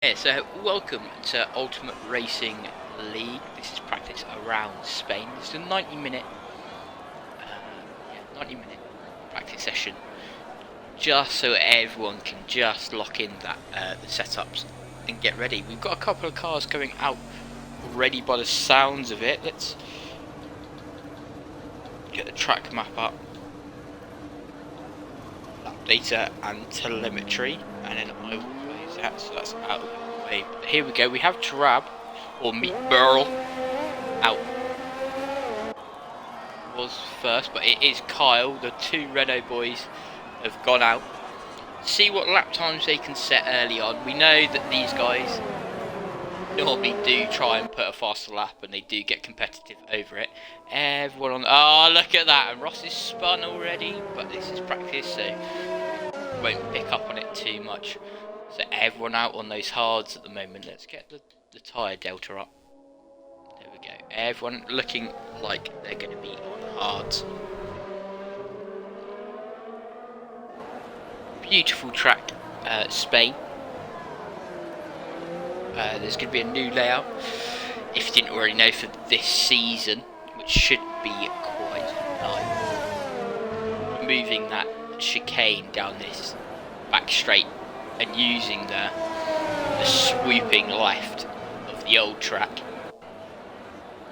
Yeah, so welcome to Ultimate Racing League. This is practice around Spain. It's a 90-minute, 90-minute practice session, just so everyone can just lock in that the setups and get ready. We've got a couple of cars going out already by the sounds of it. Let's get the track map up, data and telemetry, and then I will close that. So that's out of the way. But here we go. We have Drab or Meat Burl out. Was first, but it is Kyle. The two Renault boys have gone out. See what lap times they can set early on. We know that these guys normally do try and put a faster lap, and they do get competitive over it. Everyone on. Oh, look at that! And Ross is spun already, but this is practice, so won't pick up on it too much. So everyone out on those hards at the moment. Let's get the tyre delta up. There we go. Everyone looking like they're going to be on hards. Beautiful track, Spain. There's going to be a new layout, if you didn't already know, for this season, which should be quite nice. Moving that chicane down this back straight and using the swooping left of the old track.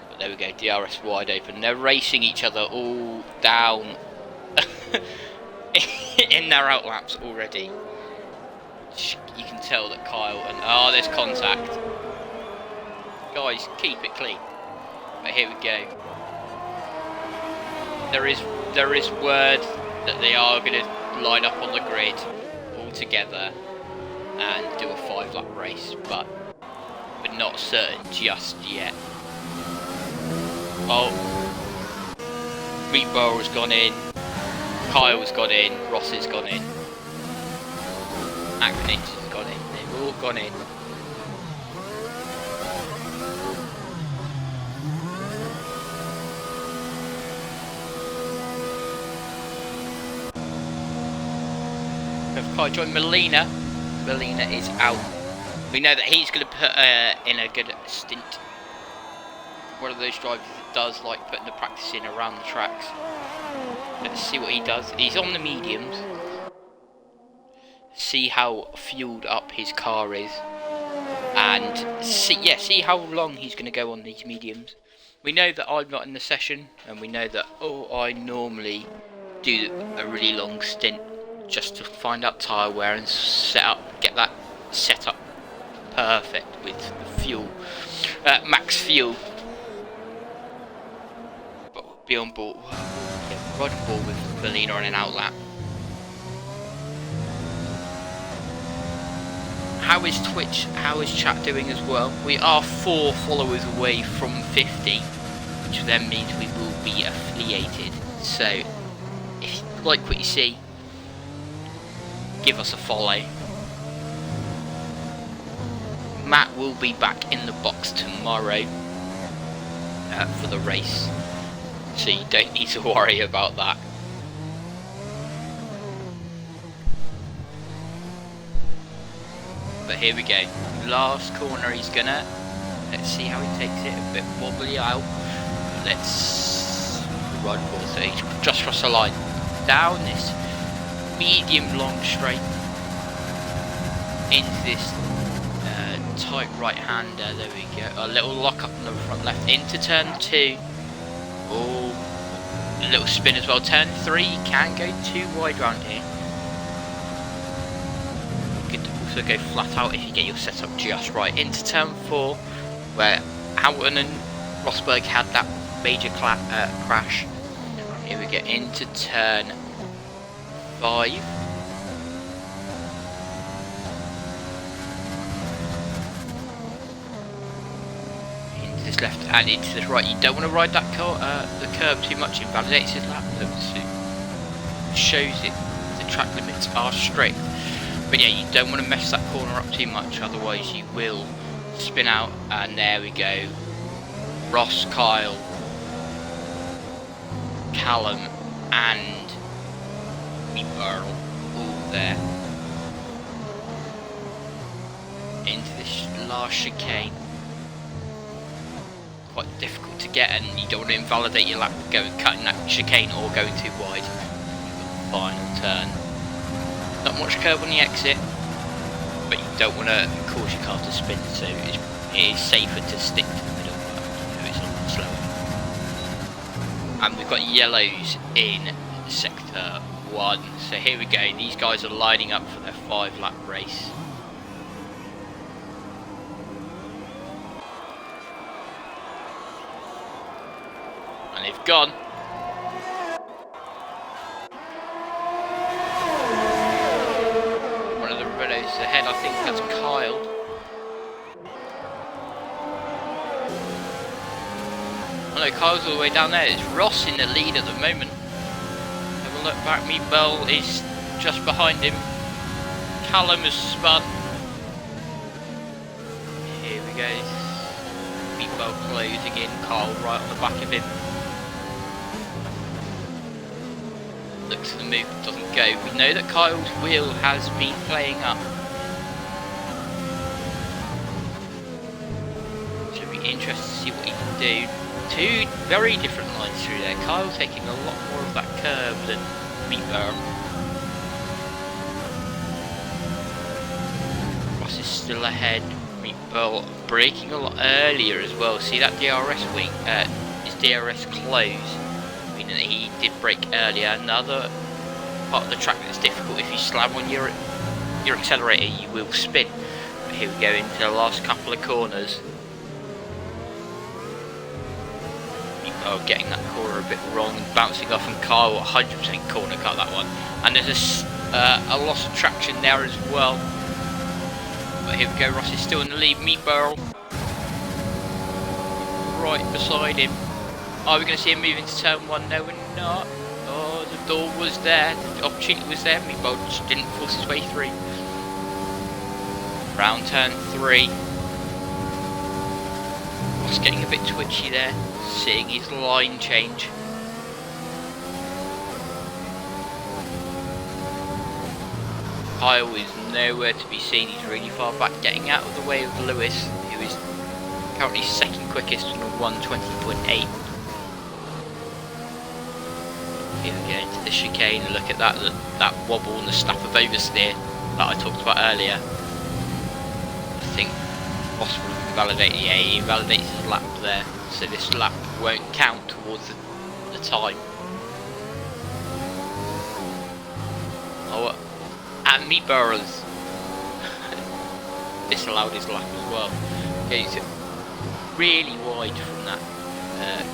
But there we go, DRS wide open. They're racing each other all down in their outlaps already. You can tell that Kyle and there's contact. Guys, keep it clean. But here we go. There is word that they are going to line up on the grid all together and do a 5-lap race, but we're not certain just yet. Oh, Meatball has gone in, Kyle's gone in, Ross has gone in, Acronix has gone in, they've all gone in. Kyle joined Molina. Molina is out. We know that he's going to put in a good stint. One of those drivers that does like putting the practice in around the tracks. Let's see what he does. He's on the mediums. See how fueled up his car is, and see how long he's going to go on these mediums. We know that I'm not in the session, and we know that I normally do a really long stint just to find out tyre wear and get that set up perfect with the fuel, max fuel. But we'll be on board, right on board with Molina on an outlap. How is Twitch? How is chat doing as well? We are 4 followers away from 50, which then means we will be affiliated. So, if you like what you see, give us a follow. Matt will be back in the box tomorrow for the race, so you don't need to worry about that. But here we go. Last corner he's gonna. Let's see how he takes it. A bit wobbly out. Let's run for it. So he's just crossed the line. Down this medium long straight into this tight right hander. There we go. A little lock up on the front left into turn 2. Oh, a little spin as well. Turn 3 can go too wide round here. You could also go flat out if you get your setup just right. Into turn 4, where Houghton and Rosberg had that major crash. Here we get into turn 5. Into this left and into this right. You don't want to ride that the curb too much. It invalidates his lap. It shows it the track limits are strict. But yeah, you don't want to mess that corner up too much, otherwise you will spin out. And there we go. Ross, Kyle, Callum and Meatball all there. into this last chicane. Quite difficult to get, and you don't want to invalidate your lap cutting that chicane or going too wide. Final turn. Not much curve on the exit, but you don't want to cause your car to spin, so it is safer to stick to the middle, but it's a lot slower. And we've got yellows in sector 1, so here we go. These guys are lining up for their 5-lap race. And they've gone. One of the Renaults ahead, I think that's Kyle. Oh no, Kyle's all the way down there. It's Ross in the lead at the moment. Have a look back. Meatball is just behind him. Callum has spun. Here we go. Meatball closing in. Kyle right on the back of him. Looks at the move, doesn't go. We know that Kyle's wheel has been playing up. Should be interested to see what he can do. Two very different lines through there. Kyle taking a lot more of that curve than Meatball. Ross is still ahead. Meatball braking a lot earlier as well. See that DRS wing? His DRS close. That he did brake earlier. Another part of the track that's difficult. If you slam on your accelerator, you will spin. But here we go into the last couple of corners. Oh, getting that corner a bit wrong, bouncing off, and Kyle 100% corner cut that one. And there's a loss of traction there as well. But here we go. Ross is still in the lead. Meatball right beside him. Are we going to see him move into turn 1? No, we're not. Oh, the door was there. The opportunity was there. Meatball just didn't force his way through. Round turn 3. Ross getting a bit twitchy there. Seeing his line change. Kyle is nowhere to be seen. He's really far back, getting out of the way of Lewis, who is currently second quickest on a 1:20.8. Here we go into the chicane. Look at that wobble and the snap of oversteer that I talked about earlier. I think Ross will validate. Yeah, he validates his lap there, so this lap won't count towards the time. Oh, and Meatball's disallowed his lap as well. Okay, he's really wide from that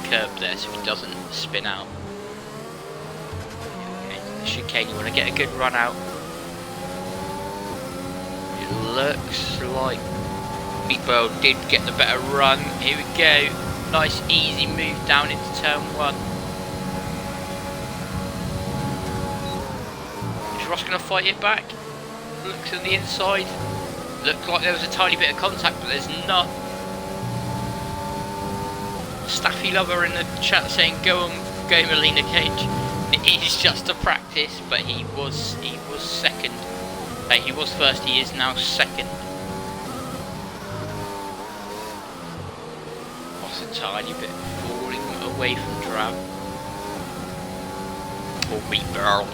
curb there, so he doesn't spin out. Chicane, you want to get a good run out. It looks like Meatball did get the better run. Here we go. Nice easy move down into turn 1. Is Ross going to fight it back? Looks on the inside. Looked like there was a tiny bit of contact, but there's not. Staffy Lover in the chat saying go on, go Melina Cage. It is just a practice, but he was second. He was first, he is now second. What's a tiny bit falling away from Drab. Or Meatball,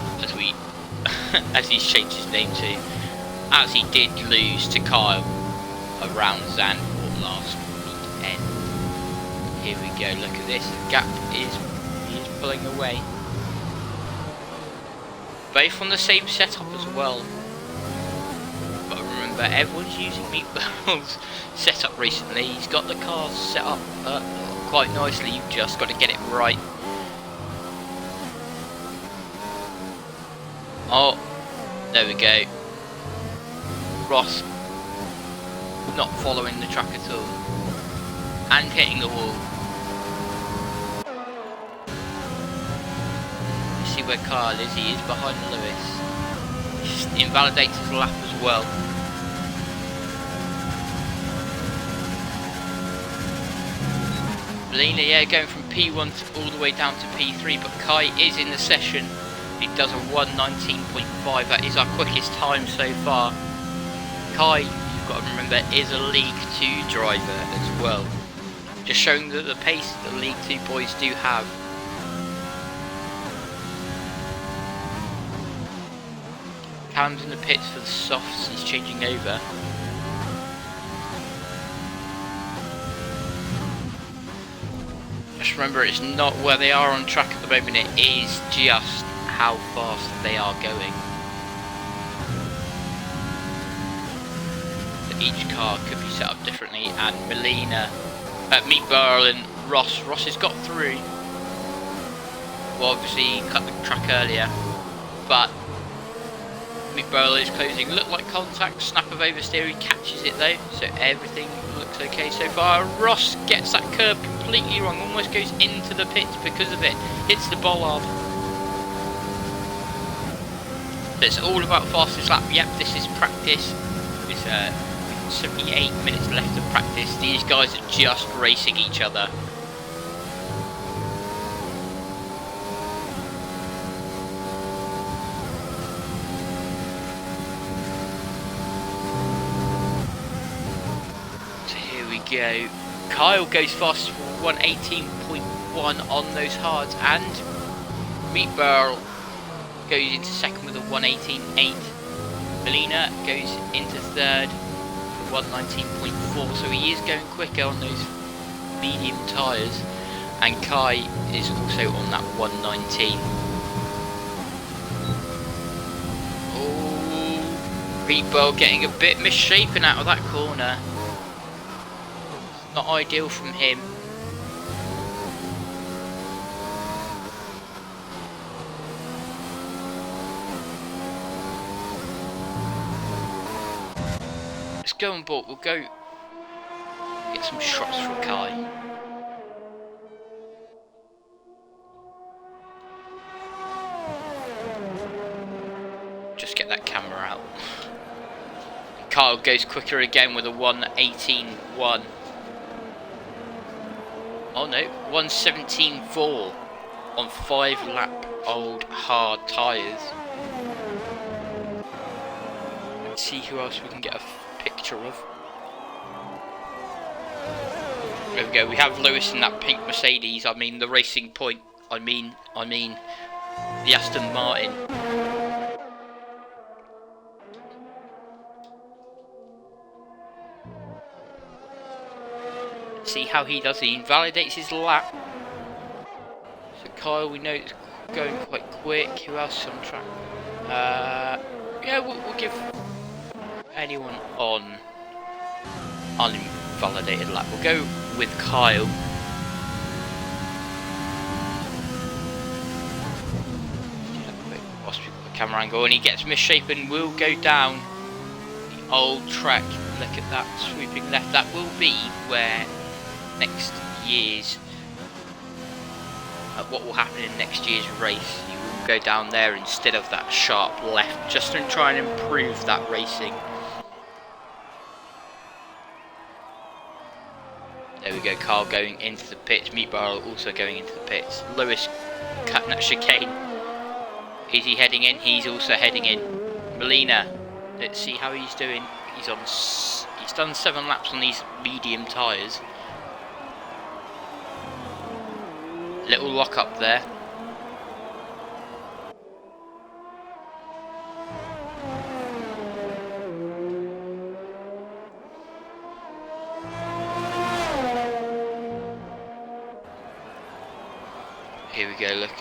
as he's changed his name to. As he did lose to Kyle around Zandvoort last weekend. Here we go, look at this. The gap is pulling away. Both on the same setup as well. But remember, everyone's using Meatball's setup recently. He's got the cars set up quite nicely. You've just got to get it right. Oh, there we go. Ross not following the track at all. And hitting the wall. See where Kyle is, he is behind Lewis. He invalidates his lap as well. Melina, yeah, going from P1 all the way down to P3, but Kai is in the session. He does a 1:19.5, that is our quickest time so far. Kai got to remember, is a League 2 driver as well. Just showing that the pace the League 2 boys do have. Callum's in the pits for the softs, he's changing over. Just remember, it's not where they are on track at the moment, it is just how fast they are going. So each car could be set up differently, and Melina, Meat Barrel and Ross has got through. Well, obviously he cut the track earlier, but Meat Barrel is closing. Looked like contact, snap of oversteer, he catches it though, so everything looks okay so far. Ross gets that curb completely wrong, almost goes into the pits because of it, hits the bollard. It's all about fastest lap. Yep, this is practice. It's 78 minutes left of practice. These guys are just racing each other. So here we go. Kyle goes fast for 118.1 on those hards, and Meat Barrel goes into second with a 118.8. Melina goes into third for 119.4, so he is going quicker on those medium tyres, and Kai is also on that 119. Oh, Meat Barrel getting a bit misshapen out of that corner. Not ideal from him. Let's go on board. We'll go get some shots from Kai. Just get that camera out. Kyle goes quicker again with a 118.1. Oh no, 117.4 on 5 lap old hard tyres. Let's see who else we can get a picture of. There we go, we have Lewis in that pink Mercedes, I mean the Racing Point, I mean the Aston Martin. See how he does, he invalidates his lap. So Kyle, we know it's going quite quick. Who else is on track? Yeah, we'll give anyone on uninvalidated lap. We'll go with Kyle. Whilst we've got the camera angle, and he gets misshapen, will go down the old track. Look at that swooping left. That will be where next year's what will happen in next year's race. You will go down there instead of that sharp left, just to try and improve that racing. There we go, Carl going into the pits, Meat Barrel also going into the pits. Lewis cutting that chicane. Is he heading in? He's also heading in. Melina, let's see how he's doing. He's done 7 laps on these medium tyres. Little lock up there. Here we go, look.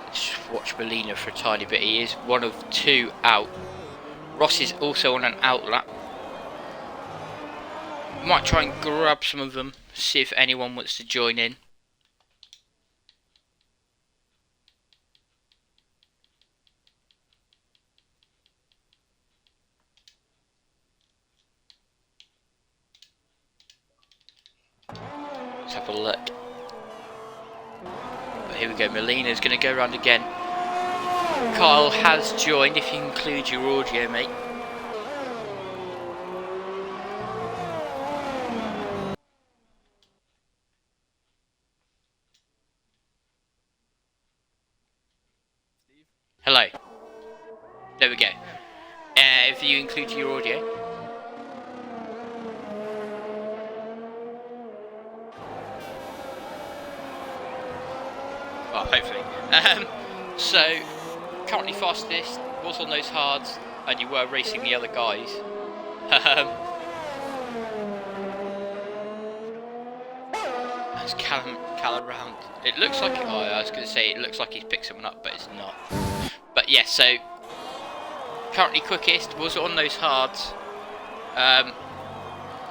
Let's watch Melina for a tiny bit. He is one of 2 out. Ross is also on an out lap. Might try and grab some of them, see if anyone wants to join in. Let's have a look. But here we go, Melina's going to go around again. Kyle has joined, if you include your audio, mate. Hello. There we go. Have you included your audio? Well, hopefully. So, currently fastest, was on those hards, and you were racing the other guys. That's Callum round. It looks like, oh, I was going to say it looks like he's picked someone up, but it's not. But yeah, so currently quickest, was on those hards.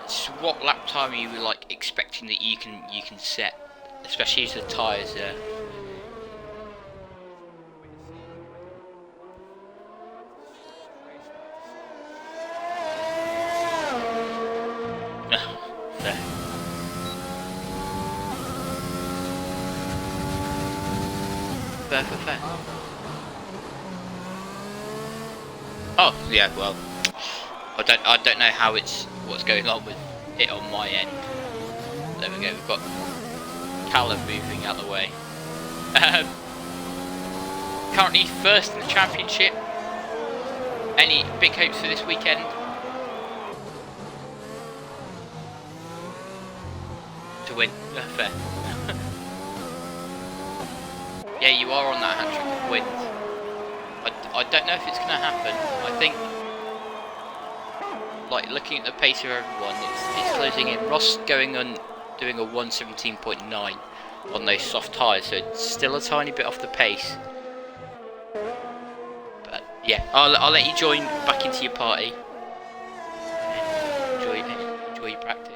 So what lap time are you like expecting that you can set, especially as the tyres are? Fair. Oh yeah, well, I don't know how what's going on with it on my end. There we go. We've got Callum moving out the way. Currently first in the championship. Any big hopes for this weekend? To win, fair. Yeah, you are on that hat-trick of wins. I don't know if it's going to happen. I think, like, looking at the pace of everyone, it's closing in. Ross going on doing a 1:17.9 on those soft tyres, so it's still a tiny bit off the pace. But yeah, I'll let you join back into your party. Enjoy your practice.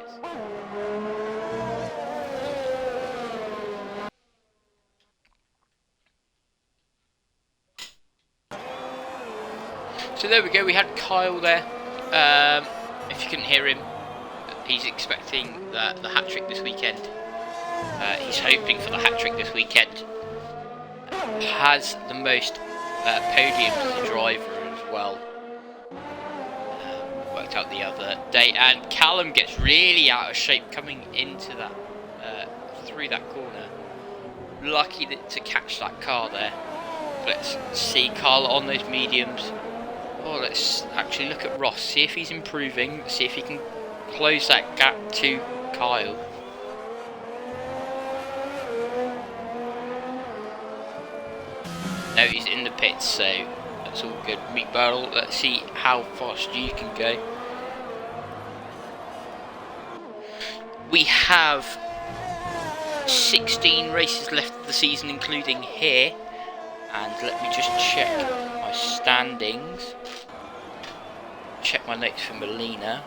So there we go, we had Kyle there. If you couldn't hear him, he's expecting the hat-trick this weekend. He's hoping for the hat-trick this weekend. Has the most podiums as a driver as well. Worked out the other day. And Callum gets really out of shape coming into that, through that corner. Lucky to catch that car there. Let's see Carl on those mediums. Oh, let's actually look at Ross, see if he's improving, see if he can close that gap to Kyle. No, he's in the pits, so that's all good. Meat Barrel, let's see how fast you can go. We have 16 races left of the season, including here. And let me just check my standings. Check my notes for Melina.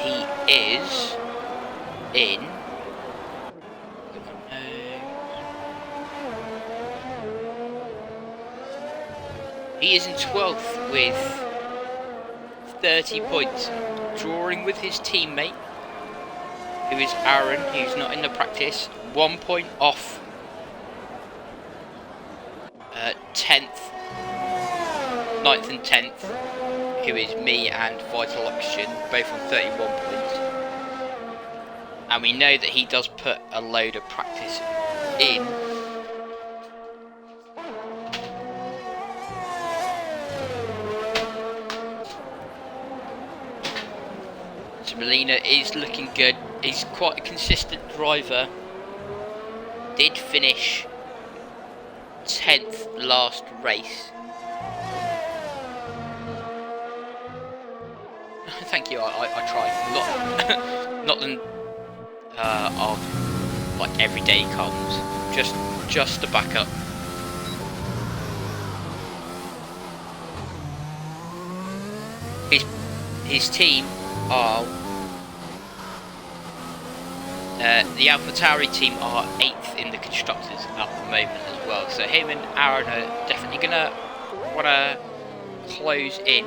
He is in. He is in 12th with 30 points, drawing with his teammate, who is Aaron, who's not in the practice, 1 point off 10th, 9th and 10th, who is me and Vital Oxygen, both on 31 points. And we know that he does put a load of practice in. Melina is looking good. He's quite a consistent driver. Did finish 10th last race. Thank you. I tried. Not than like every day comes. Just to back up. His team are. The AlphaTauri team are 8th in the constructors at the moment as well, so him and Aaron are definitely gonna wanna close in.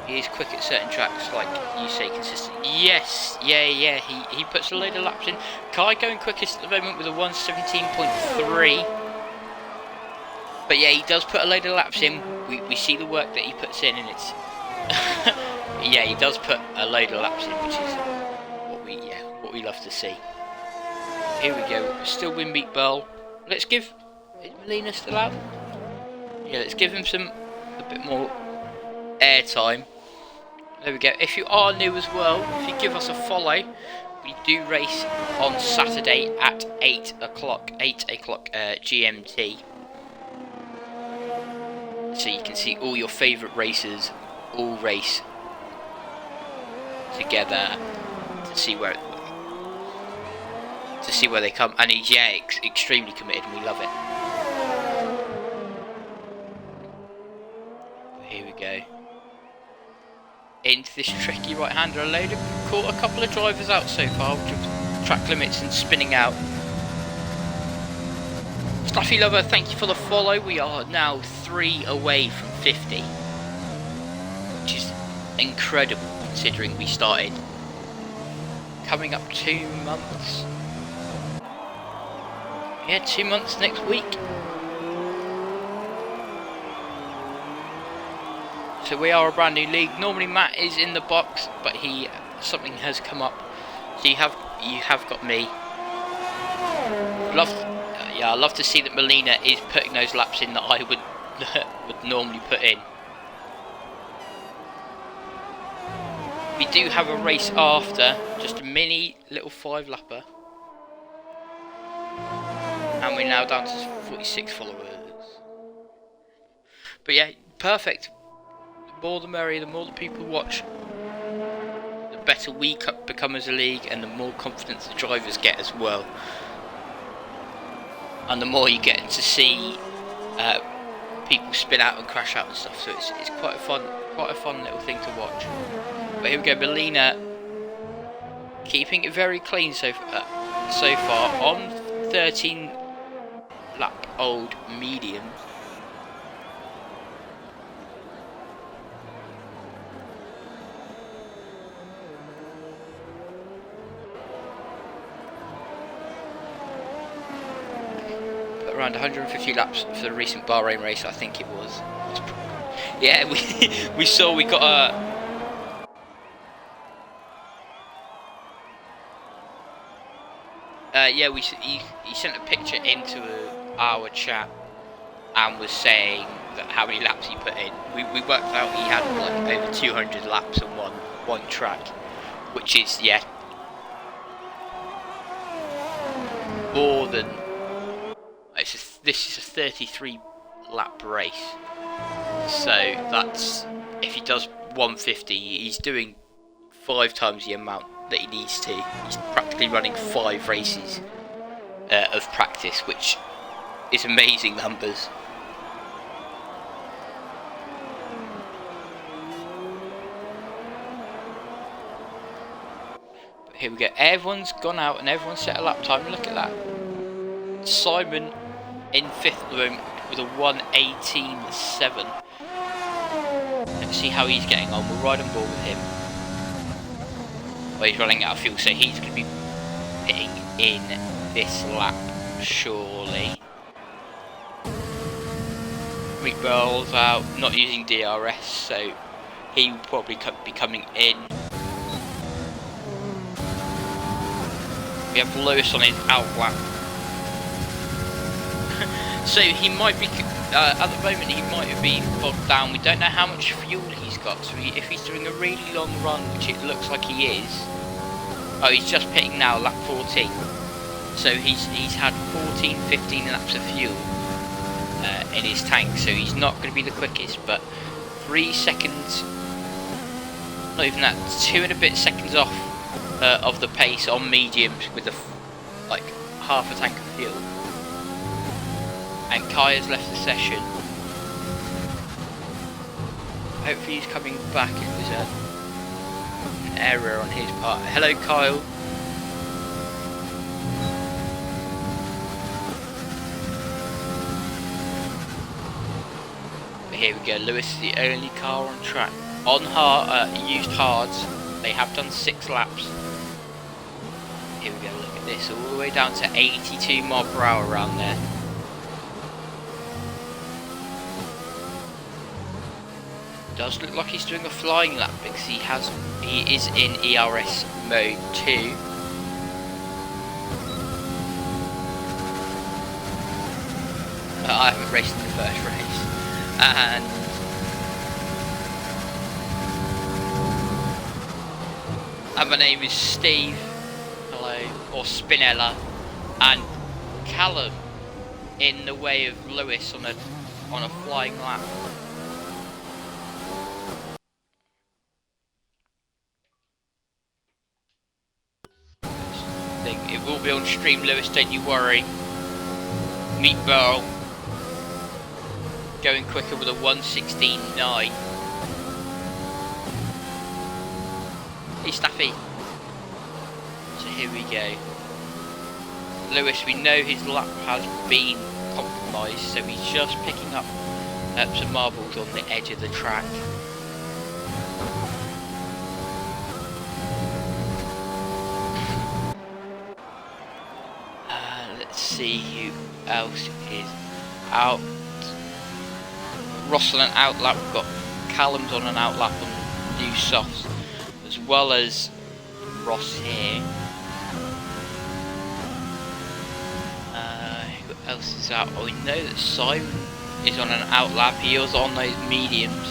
He is quick at certain tracks, like you say, consistent. Yes, yeah. He puts a load of laps in. Kai going quickest at the moment with a 1:17.3. But yeah, he does put a load of laps in. We see the work that he puts in, and it's yeah, he does put a load of laps in, which is what we love to see. Here we go, still with Meatball. Let's give, is Molina still out? Yeah, let's give him a bit more airtime. There we go. If you are new as well, if you give us a follow, we do race on Saturday at 8 o'clock GMT. So you can see all your favourite racers all race together to see where they come. And he's extremely committed, and we love it. Here we go. Into this tricky right-hander alone. We've caught a couple of drivers out so far, which are track limits and spinning out. Stuffy Lover, thank you for the follow. We are now 3 away from 50, which is incredible considering we started coming up 2 months. Yeah, 2 months next week. So we are a brand new league. Normally Matt is in the box, but something has come up. So you have got me. I love to see that Molina is putting those laps in that I would normally put in. We do have a race after, just a mini little 5-lapper. And we're now down to 46 followers. But yeah, perfect. The more the merrier, the more the people watch, the better we become as a league, and the more confidence the drivers get as well. And the more you get to see people spin out and crash out and stuff, so it's quite a fun little thing to watch. But here we go, Molina keeping it very clean so far on 13 lap old medium. Around 150 laps for the recent Bahrain race, I think it was. Yeah, we saw we got a. He sent a picture into our chat and was saying that how many laps he put in. We worked out he had like over 200 laps on one track, which is more than. This is a 33 lap race, so that's, if he does 150, he's doing 5 times the amount that he needs to. He's practically running 5 races of practice, which is amazing numbers. But here we go, everyone's gone out and everyone's set a lap time. Look at that. Simon in 5th at the moment with a 1:18.7. Let's see how he's getting on. We'll ride on board with him. Well, he's running out of fuel, so he's going to be pitting in this lap, surely. Meatball's out, not using DRS, so he will probably be coming in. We have Lewis on his out lap. So he might be, at the moment he might have been bogged down. We don't know how much fuel he's got, so if he's doing a really long run, which it looks like he is. Oh, he's just pitting now, lap 14. So he's had 15 laps of fuel in his tank, so he's not going to be the quickest, but 3 seconds, not even that, 2 and a bit seconds off of the pace on mediums with like half a tank of fuel. And Kai has left the session. Hopefully he's coming back. It was an error on his part. Hello, Kyle. But here we go. Lewis is the only car on track. On used hards, they have done 6 laps. Here we go. Look at this. All the way down to 82 miles per hour around there. does look like he's doing a flying lap because he is in ERS mode 2. I haven't raced in the first race, and my name is Steve, hello, or Spinella, and Callum in the way of Lewis on a flying lap. It will be on stream, Lewis, don't you worry. Meatball going quicker with a 1:16.9. Hey Staffy. So here we go. Lewis, we know his lap has been compromised, so he's just picking up some marbles on the edge of the track. Let's see who else is out. Ross on an outlap. We've got Callum's on an outlap on new softs, as well as Ross here. Who else is out? Oh, we know that Simon is on an outlap. He was on those mediums.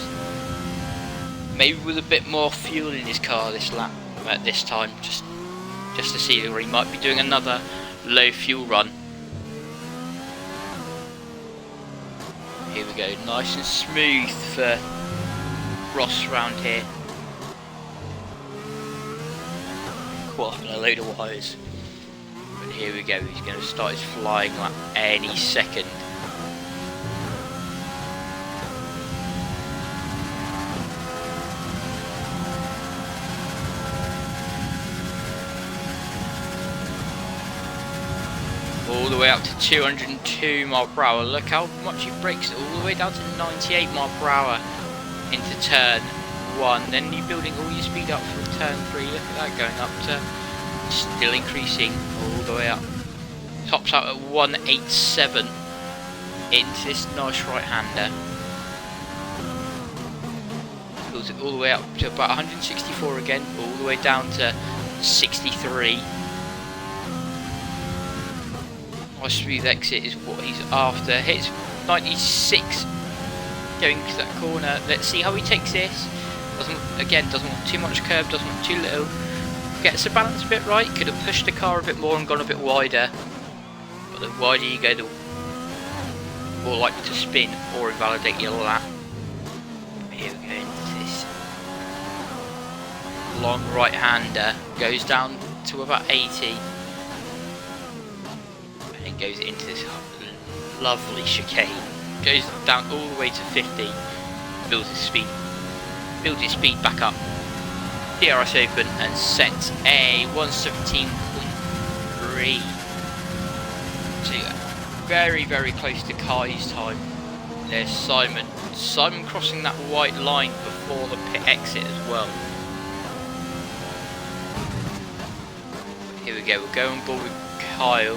Maybe with a bit more fuel in his car this lap at this time, just to see where he might be doing another low fuel run. Here we go, nice and smooth for Ross round here. Caught up in a load of wires. But here we go, he's going to start his flying lap any second. All the way up to 202 miles per hour. Look how much he brakes it, all the way down to 98 miles per hour into turn 1. Then you're building all your speed up from turn 3. Look at that, going up to, still increasing all the way up. Tops out at 187 into this nice right-hander. Builds it all the way up to about 164 again, all the way down to 63. Nice smooth exit is what he's after. Hits 96 going to that corner. Let's see how he takes this. Doesn't want too much curb, doesn't want too little. Gets the balance a bit right. Could have pushed the car a bit more and gone a bit wider. But the wider you go, the more likely to spin or invalidate your lap. Here we go into this long right-hander. Goes down to about 80. And goes into this lovely chicane. Goes down all the way to 50. Builds his speed back up. DRS open and sets a 1:17.3. So very, very close to Kai's time. There's Simon. Simon crossing that white line before the pit exit as well. Here we go. We'll go on board with Kyle.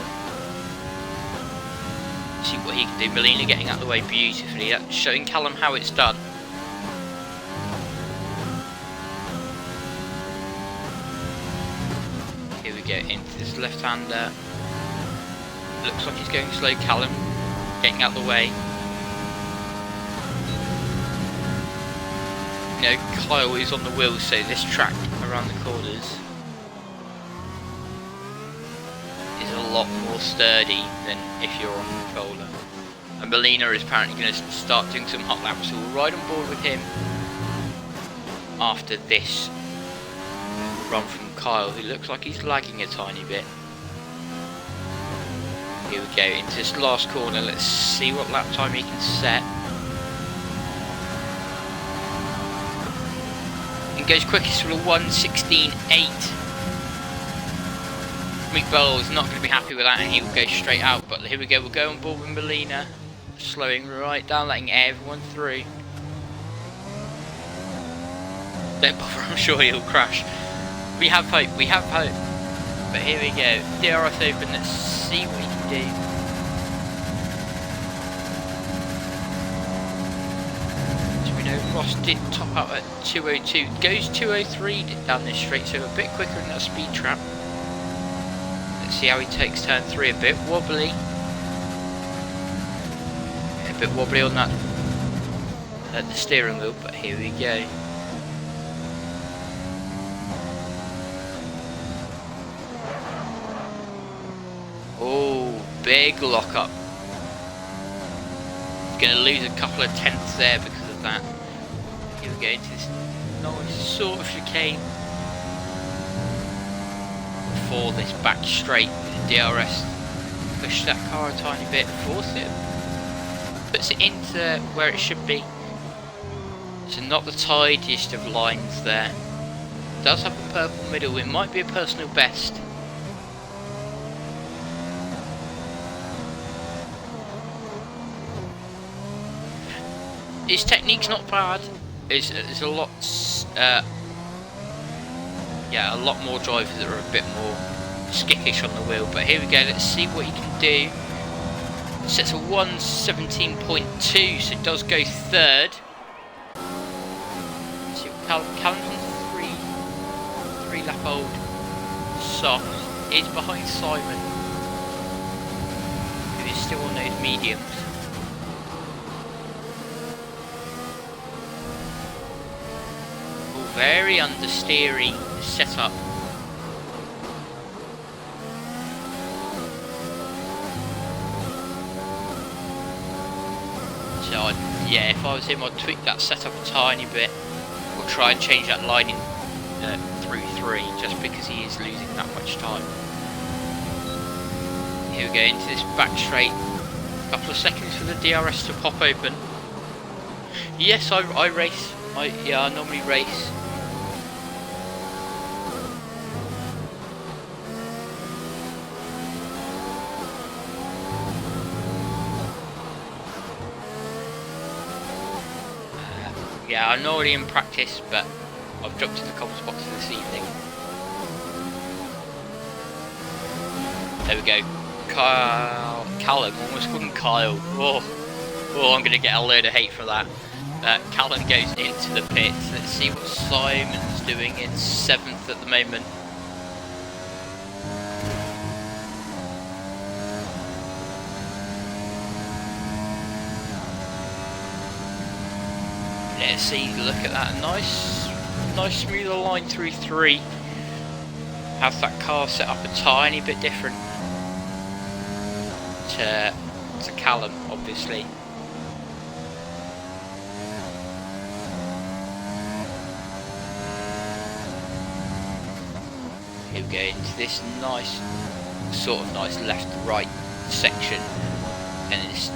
See what he can do. Molina getting out of the way beautifully. That's showing Callum how it's done. Here we go into this left-hander. Looks like he's going slow. Callum getting out of the way. You know, Kyle is on the wheels, so this track around the corners is a lot more sturdy than if you're on controller. And Molina is apparently going to start doing some hot laps, so we'll ride on board with him after this run from Kyle, who looks like he's lagging a tiny bit. Here we go into this last corner. Let's see what lap time he can set. And goes quickest with a 1:16.8. Mick Bell is not going to be happy with that, and he will go straight out. But here we go. We'll go on board with Molina, slowing right down, letting everyone through. Don't bother. I'm sure he'll crash. We have hope. We have hope. But here we go. DRS open. Let's see what he can do. So we know Ross did top out at 2:02. Goes 2:03 down this straight, so a bit quicker than that speed trap. Let's see how he takes turn 3. A bit wobbly. A bit wobbly on that the steering wheel, but here we go. Oh, big lock up. Going to lose a couple of tenths there because of that. Here we go into this nice sort of chicane for this back straight. The DRS push that car a tiny bit, force it, puts it into where it should be. So not the tidiest of lines there. Does have a purple middle. It might be a personal best. His technique's not bad. There's a lot, yeah, a lot more drivers that are a bit more skittish on the wheel. But here we go. Let's see what he can do. Sets a 1:17.2, so it does go third. Let's see what Callum's on three lap old soft is behind Simon, who is still on those mediums. Very understeery setup. So yeah, if I was him, I'd tweak that setup a tiny bit, or try and change that line in through 3, just because he is losing that much time. Here we go into this back straight. A couple of seconds for the DRS to pop open. Yes, I race. I normally race. Yeah, I'm already in practice, but I've dropped in a couple spots this evening. There we go. Callum, almost called him Kyle. Oh, I'm going to get a load of hate for that. Callum goes into the pits. Let's see what Simon's doing in 7th at the moment. Let's see, look at that, nice smoother line through 3. Have that car set up a tiny bit different to Callum, obviously. Here we go into this nice left-right section, and this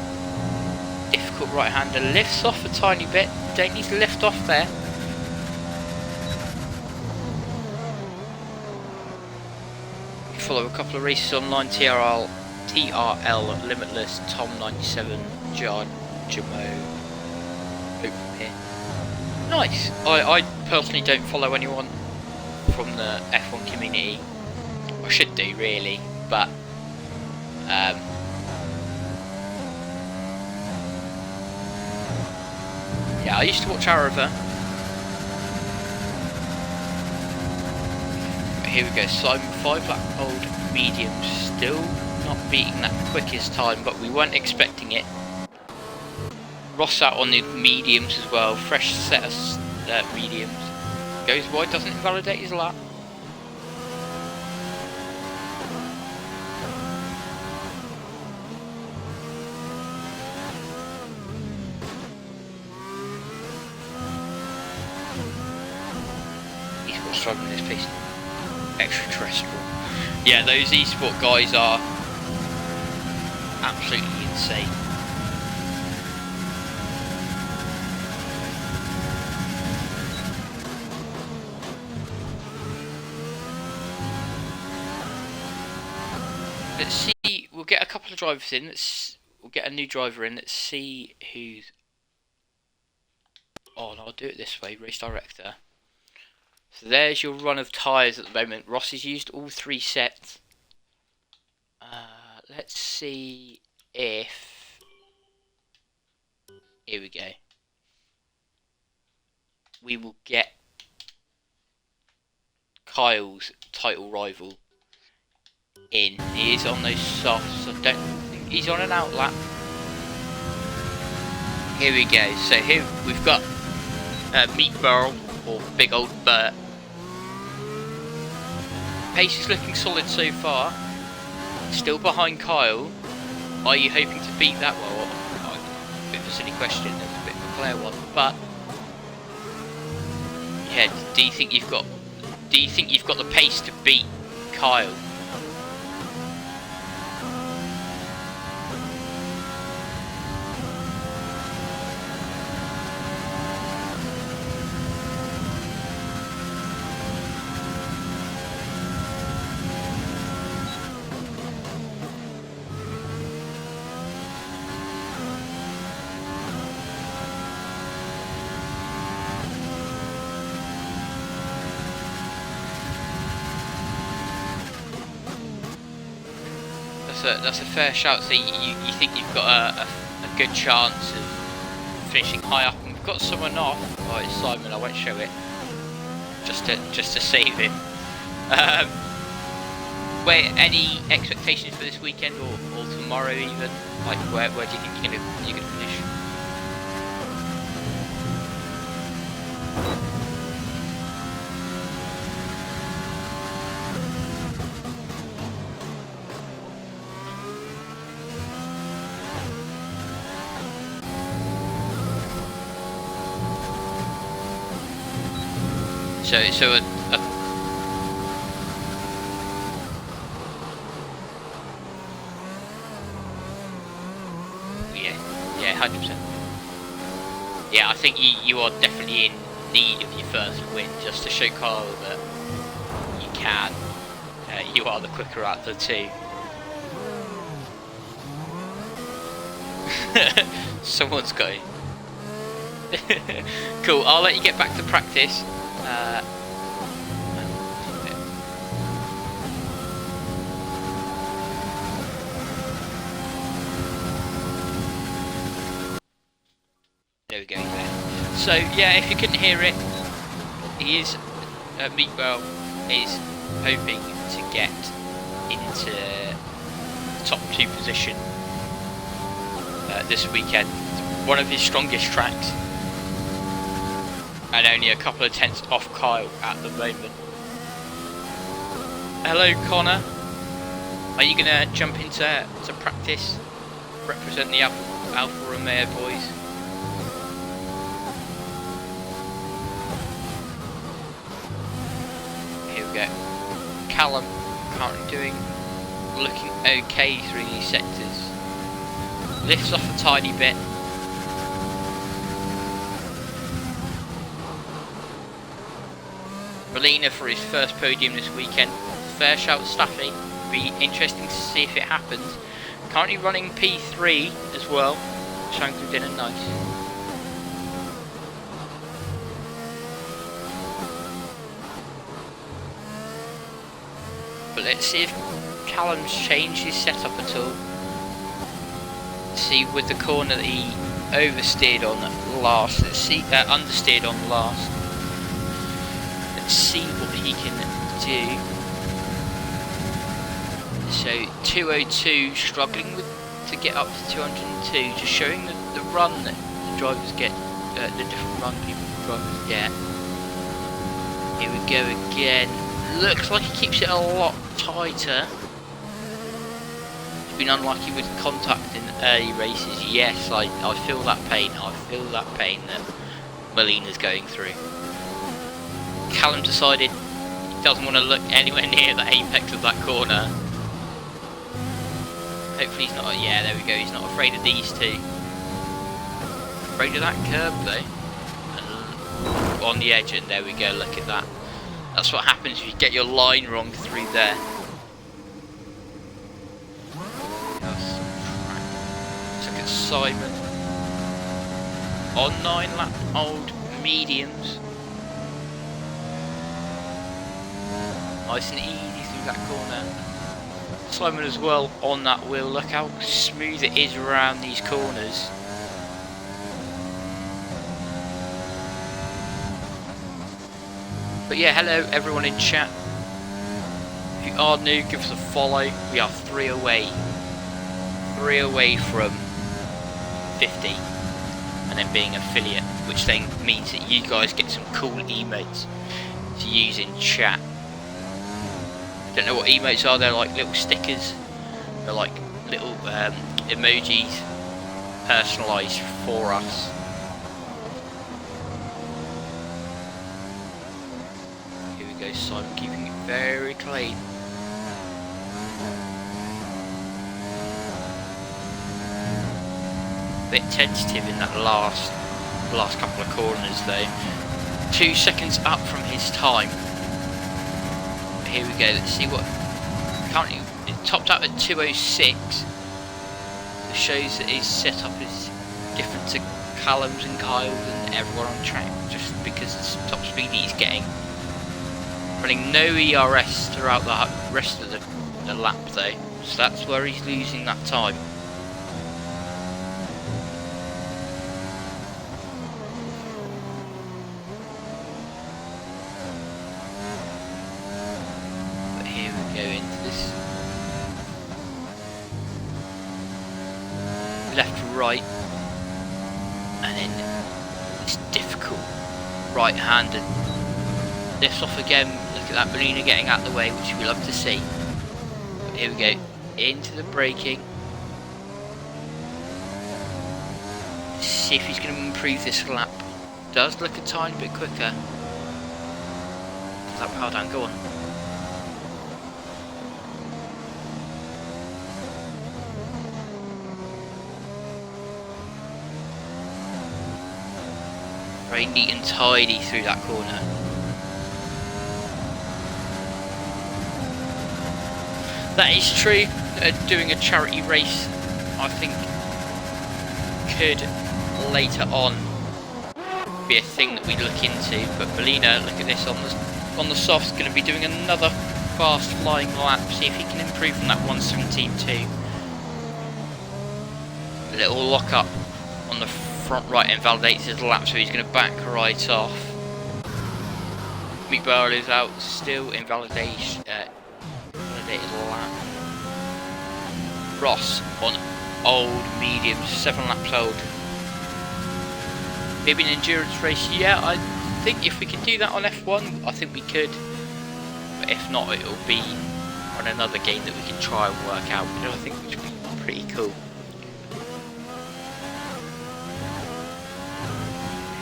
difficult right-hander lifts off a tiny bit. Don't need to lift off there. Follow a couple of races online. TRL Limitless, Tom 97, John Jamo Open here. Nice. I personally don't follow anyone from the F1 community. I should do really, but yeah, I used to watch Arava. But here we go, Simon 5 lap old medium, still not beating that quickest time, but we weren't expecting it. Ross out on the mediums as well, fresh set of mediums. Goes wide, doesn't invalidate his lap. Struggling this piece. Extraterrestrial. Yeah, those eSport guys are absolutely insane. Let's see. We'll get a couple of drivers in. We'll get a new driver in. Let's see who's. Oh, no, I'll do it this way. Race director. So there's your run of tyres at the moment. Ross has used all 3 sets. Let's see if... Here we go. we will get Kyle's title rival in. He is on those softs. I don't think he's on an outlap. Here we go. So here we've got Meatball, or Big Old Bert. Pace is looking solid so far. Still behind Kyle. Are you hoping to beat that? Well, a bit of a silly question. There's a bit of a clear one, but yeah. Do you think you've got the pace to beat Kyle? That's a fair shout. So you think you've got a good chance of finishing high up, and we've got someone off. Oh, it's Simon. I won't show it just to save him. Wait, any expectations for this weekend or tomorrow even? Like where do you think you're gonna finish? So yeah, 100%. Yeah, I think you are definitely in need of your first win, just to show Kyle that you can. You are the quicker out of the two. Someone's going. Cool. I'll let you get back to practice. There we go. There. So yeah, if you couldn't hear it, he is Meatball is hoping to get into the top 2 position this weekend. One of his strongest tracks, and only a couple of tenths off Kyle at the moment. Hello Connor, are you gonna jump into practice, represent the Alfa Romeo boys? Here we go. Callum currently looking okay through these sectors. Lifts off a tiny bit. Molina for his first podium this weekend. Fair shout, Staffy. Be interesting to see if it happens. Currently running P3 as well. Shankled in a nice. But let's see if Callum's changed his setup at all. See with the corner that he oversteered on last. Let's see, understeered on last. See what he can do. So 202, struggling to get up to 202, just showing the run that the drivers get, the different run people drivers get. Here we go again. Looks like he keeps it a lot tighter. He's been unlucky with contact in the early races. Yes, I feel that pain. I feel that pain that Molina's going through. Callum decided he doesn't want to look anywhere near the apex of that corner. Hopefully he's not, yeah, there we go, he's not afraid of these two. Afraid of that curb though. And on the edge, and there we go, look at that. That's what happens if you get your line wrong through there. Let's look at Simon. On 9-lap old mediums. Nice and easy through that corner. Simon as well on that wheel. Look how smooth it is around these corners. But yeah, hello everyone in chat. If you are new, give us a follow. We are 3 away. 3 away from 50. And then being affiliate, which then means that you guys get some cool emotes to use in chat. Don't know what emotes are, they're like little stickers. They're like little emojis personalised for us. Here we go, Simon, keeping it very clean. Bit tentative in that last couple of corners though. 2 seconds up from his time. Here we go, let's see what currently it topped out at 2:06. It shows that his setup is different to Callum's and Kyle's and everyone on track, just because the top speed he's getting. Running no ERS throughout the rest of the lap though, so that's where he's losing that time. Left right, and then this difficult right-handed lifts off again. Look at that, Molina getting out of the way, which we love to see. But here we go, into the braking. See if he's going to improve this lap. Does look a tiny bit quicker. That power down, go on. Very neat and tidy through that corner. That is true. Doing a charity race, I think, could later on be a thing that we look into. But Molina, look at this on the softs, going to be doing another fast flying lap. See if he can improve from that 1:17.2. A little lock up on the front right invalidates his lap, so he's going to back right off. Mick Barrel is out still, invalidated lap. Ross on old mediums, 7 laps old. Maybe an endurance race, yeah, I think if we can do that on F1, I think we could. But if not, it'll be on another game that we can try and work out, you know, I think which would be pretty cool.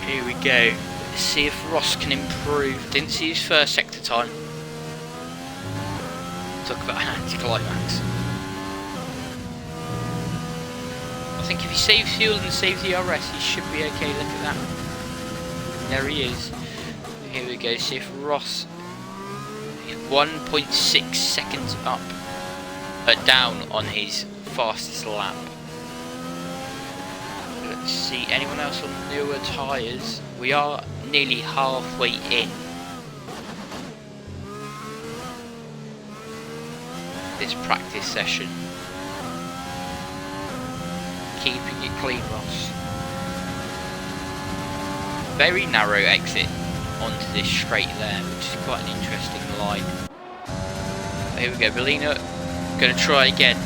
Here we go. Let's see if Ross can improve. Didn't see his first sector time. Talk about an anticlimax. I think if he saves fuel and saves the RS, he should be okay. Look at that. There he is. Here we go. See if Ross is 1.6 seconds up, down on his fastest lap. Let's see, anyone else on newer tyres? We are nearly halfway in this practice session. Keeping it clean, Ross. Very narrow exit onto this straight there, which is quite an interesting line. Here we go, Molina going to try again.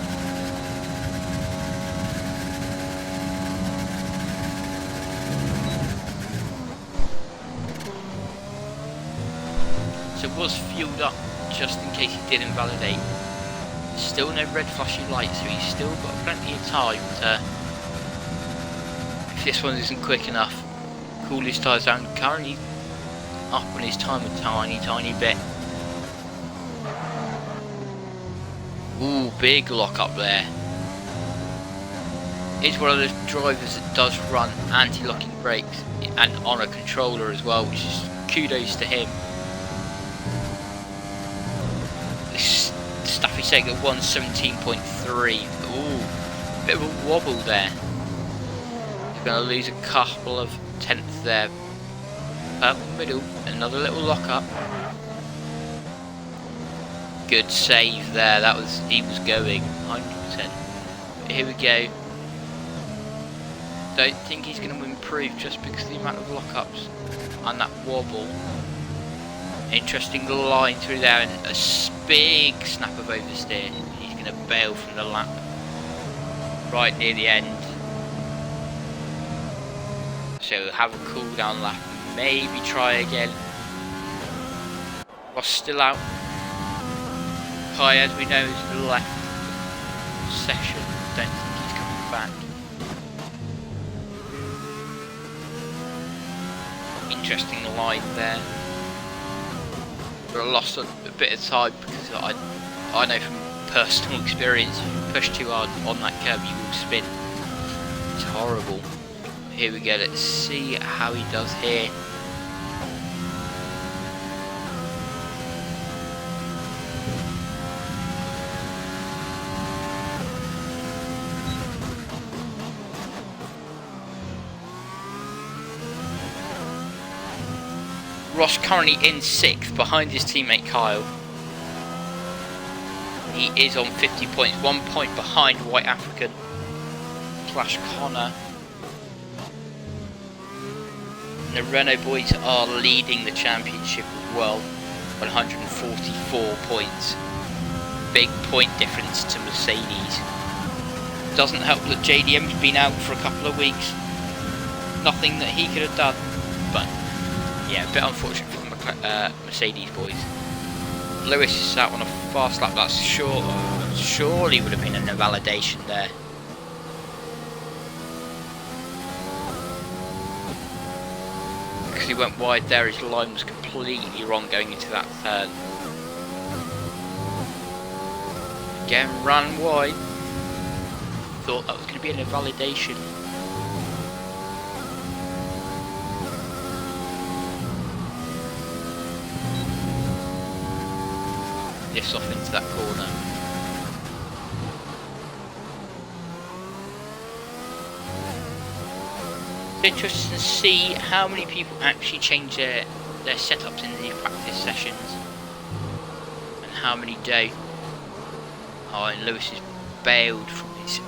So it was fueled up just in case he did invalidate. Still no red flashing lights, so he's still got plenty of time to, if this one isn't quick enough, cool his tyres down. Currently up on his time a tiny bit. Ooh, big lock up there. He's one of those drivers that does run anti-locking brakes and on a controller as well, which is kudos to him. Staffy saying at 1:17.3. Ooh, bit of a wobble there. He's going to lose a couple of tenths there. Middle, another little lock up. Good save there. That was, he was going 100%. But here we go. Don't think he's going to improve just because of the amount of lockups and that wobble. Interesting line through there and a big snap of oversteer. He's going to bail from the lap right near the end. So have a cool down lap, maybe try again. Ross still out. Kai, as we know, is left session. Don't think he's coming back. Interesting line there. But I lost a bit of time because I know from personal experience, if you push too hard on that curb, you will spin. It's horrible. Here we go. Let's see how he does here. Ross currently in 6th behind his teammate Kyle. He is on 50 points, 1 point behind White African / Connor. And the Renault boys are leading the championship as well, 144 points. Big point difference to Mercedes. Doesn't help that JDM's been out for a couple of weeks. Nothing that he could have done, but yeah, a bit unfortunate for the Mercedes boys. Lewis is out on a fast lap. That's surely would have been an invalidation there. Because he went wide there, his line was completely wrong going into that turn. Again, ran wide. Thought that was going to be an invalidation. Lifts off into that corner. It's interesting to see how many people actually change their setups in the practice sessions and how many don't. Oh, and Lewis has bailed from his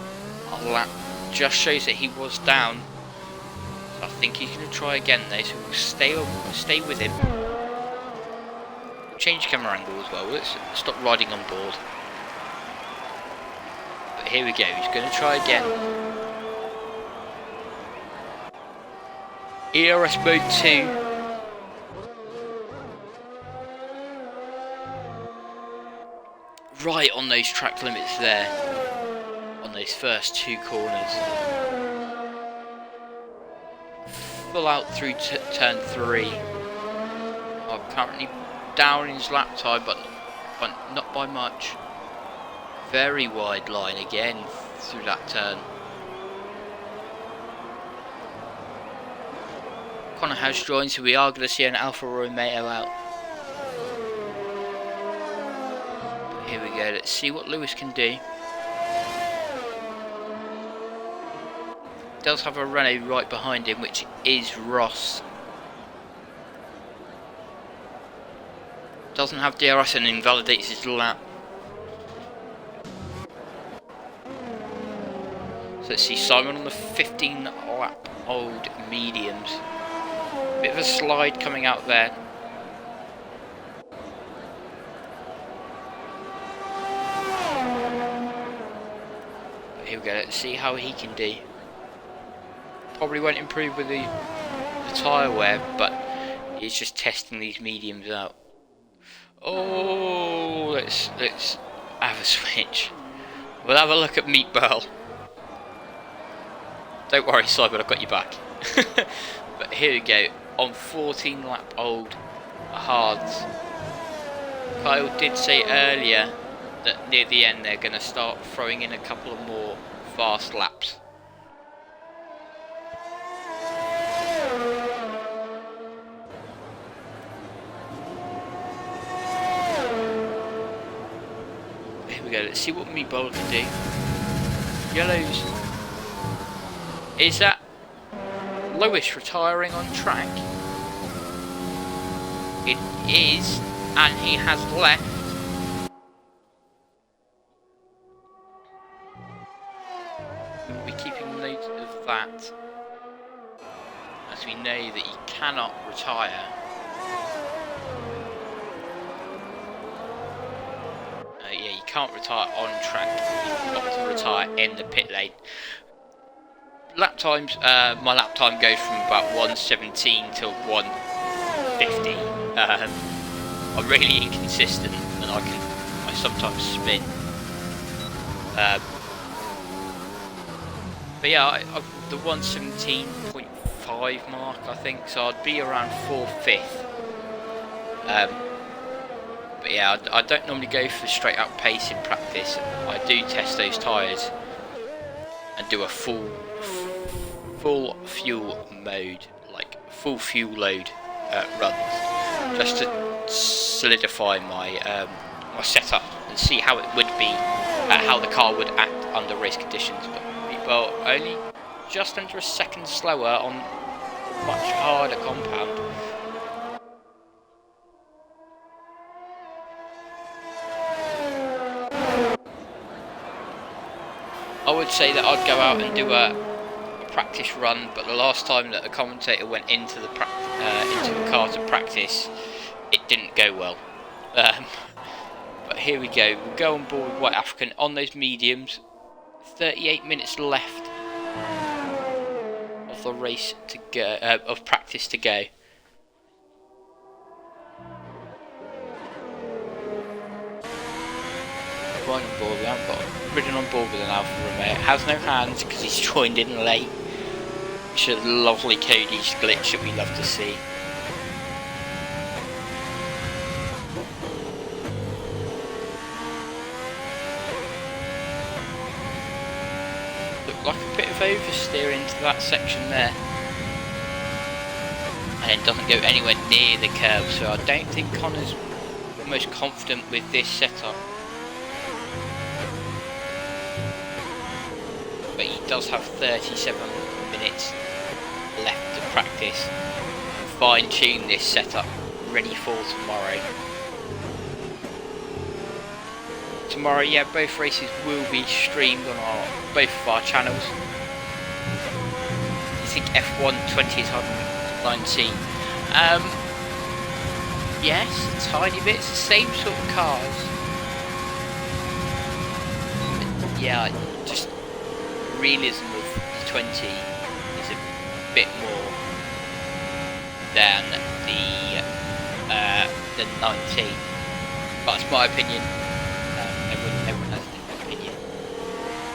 lap. Just shows that he was down. So I think he's going to try again though, so we'll stay with him. Change camera angle as well. Let's stop riding on board. But here we go. He's going to try again. ERS mode 2. Right on those track limits there. On those first 2 corners. Full out through turn 3. I'm currently down in his lap time, but not by much. Very wide line again through that turn. Connor has joined, so we are going to see an Alfa Romeo out. But here we go, let's see what Lewis can do. Does have a Renault right behind him, which is Ross. Doesn't have DRS and invalidates his lap. So let's see Simon on the 15 lap old mediums. Bit of a slide coming out there. But here we go, let's see how he can do. Probably won't improve with the tyre wear, but he's just testing these mediums out. Oh, let's have a switch. We'll have a look at Meatball. Don't worry, Simon, I've got you back. But here we go, on 14 lap old hards. Kyle did say earlier that near the end they're going to start throwing in a couple of more fast laps. Let's see what Meatball can do. Yellows. Is that Lewis retiring on track? It is, and he has left. We'll be keeping note of that, as we know that he cannot retire. can't retire on track, you've got to retire in the pit lane. Lap times, my lap time goes from about 1:17 till 1:50. I'm really inconsistent, and I sometimes spin. But yeah, the 1:17.5 mark, I think, so I'd be around 4/5. But yeah, I don't normally go for straight up pace in practice. I do test those tyres and do a full fuel mode, like full fuel load runs, just to solidify my my setup and see how it would be, how the car would act under race conditions. But people only just under a second slower on much harder compound. I would say that I'd go out and do a practice run, but the last time that a commentator went into the car to practice, it didn't go well. But here we go. We'll go on board with White African on those mediums. 38 minutes left of the race to go, of practice to go. Right on board. We haven't got ridden on board with an Alfa Romeo. It has no hands because he's joined in late. It's a lovely Cody's glitch that we love to see. Looked like a bit of oversteer into that section there. And it doesn't go anywhere near the curve, so I don't think Connor's the most confident with this setup. But he does have 37 minutes left to practice and fine tune this setup ready for tomorrow. Tomorrow, yeah, both races will be streamed on both of our channels. I think F1 2019. Yes, a tiny bit. It's the same sort of cars. But yeah, just realism of the 20 is a bit more than the 19. But it's my opinion. Everyone has a different opinion.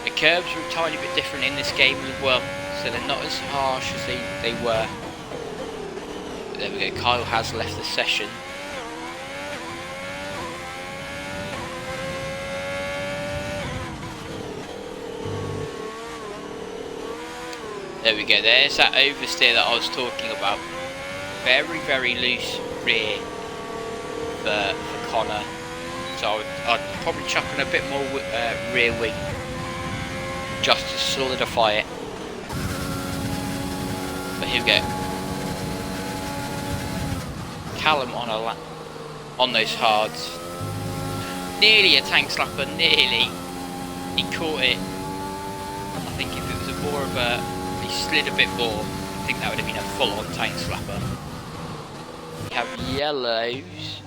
The curves are a tiny bit different in this game as well, so they're not as harsh as they were. But there we go, Kyle has left the session. There we go, there's that oversteer that I was talking about. Very, very loose rear for Connor. So I'd probably chuck in a bit more rear wing just to solidify it. But here we go. Callum on those hards. Nearly a tank slapper, nearly. He caught it. I think if it was more of a... he slid a bit more, I think that would have been a full-on tank slapper. We have yellows.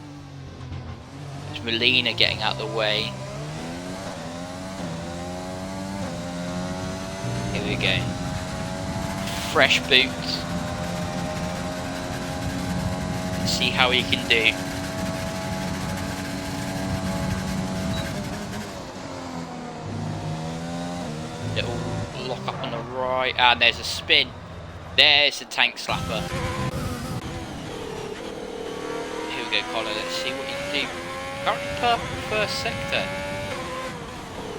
There's Molina getting out of the way. Here we go. Fresh boots. Let's see how he can do. Little lock up on the right, and there's a spin. There's the tank slapper. Here we go, Connor. Let's see what he can do. Currently purple first sector.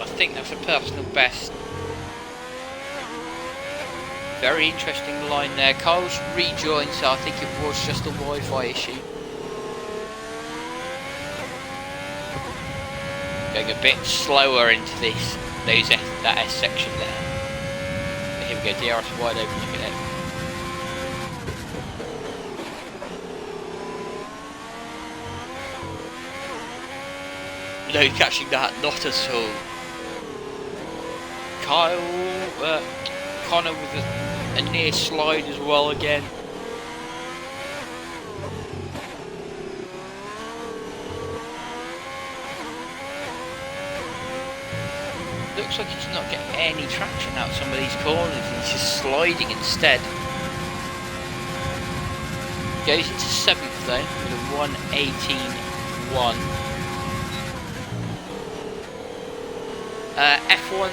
I think that's a personal best. Very interesting line there. Carl's rejoined, so I think it was just a Wi-Fi issue. Going a bit slower into that S section there. But here we go, DRS wide open. Look at that. No catching that, not at all. Connor with a near slide as well again. Looks like he's not getting any traction out some of these corners, and he's just sliding instead. Goes into 7th though with a 1:18.1. F1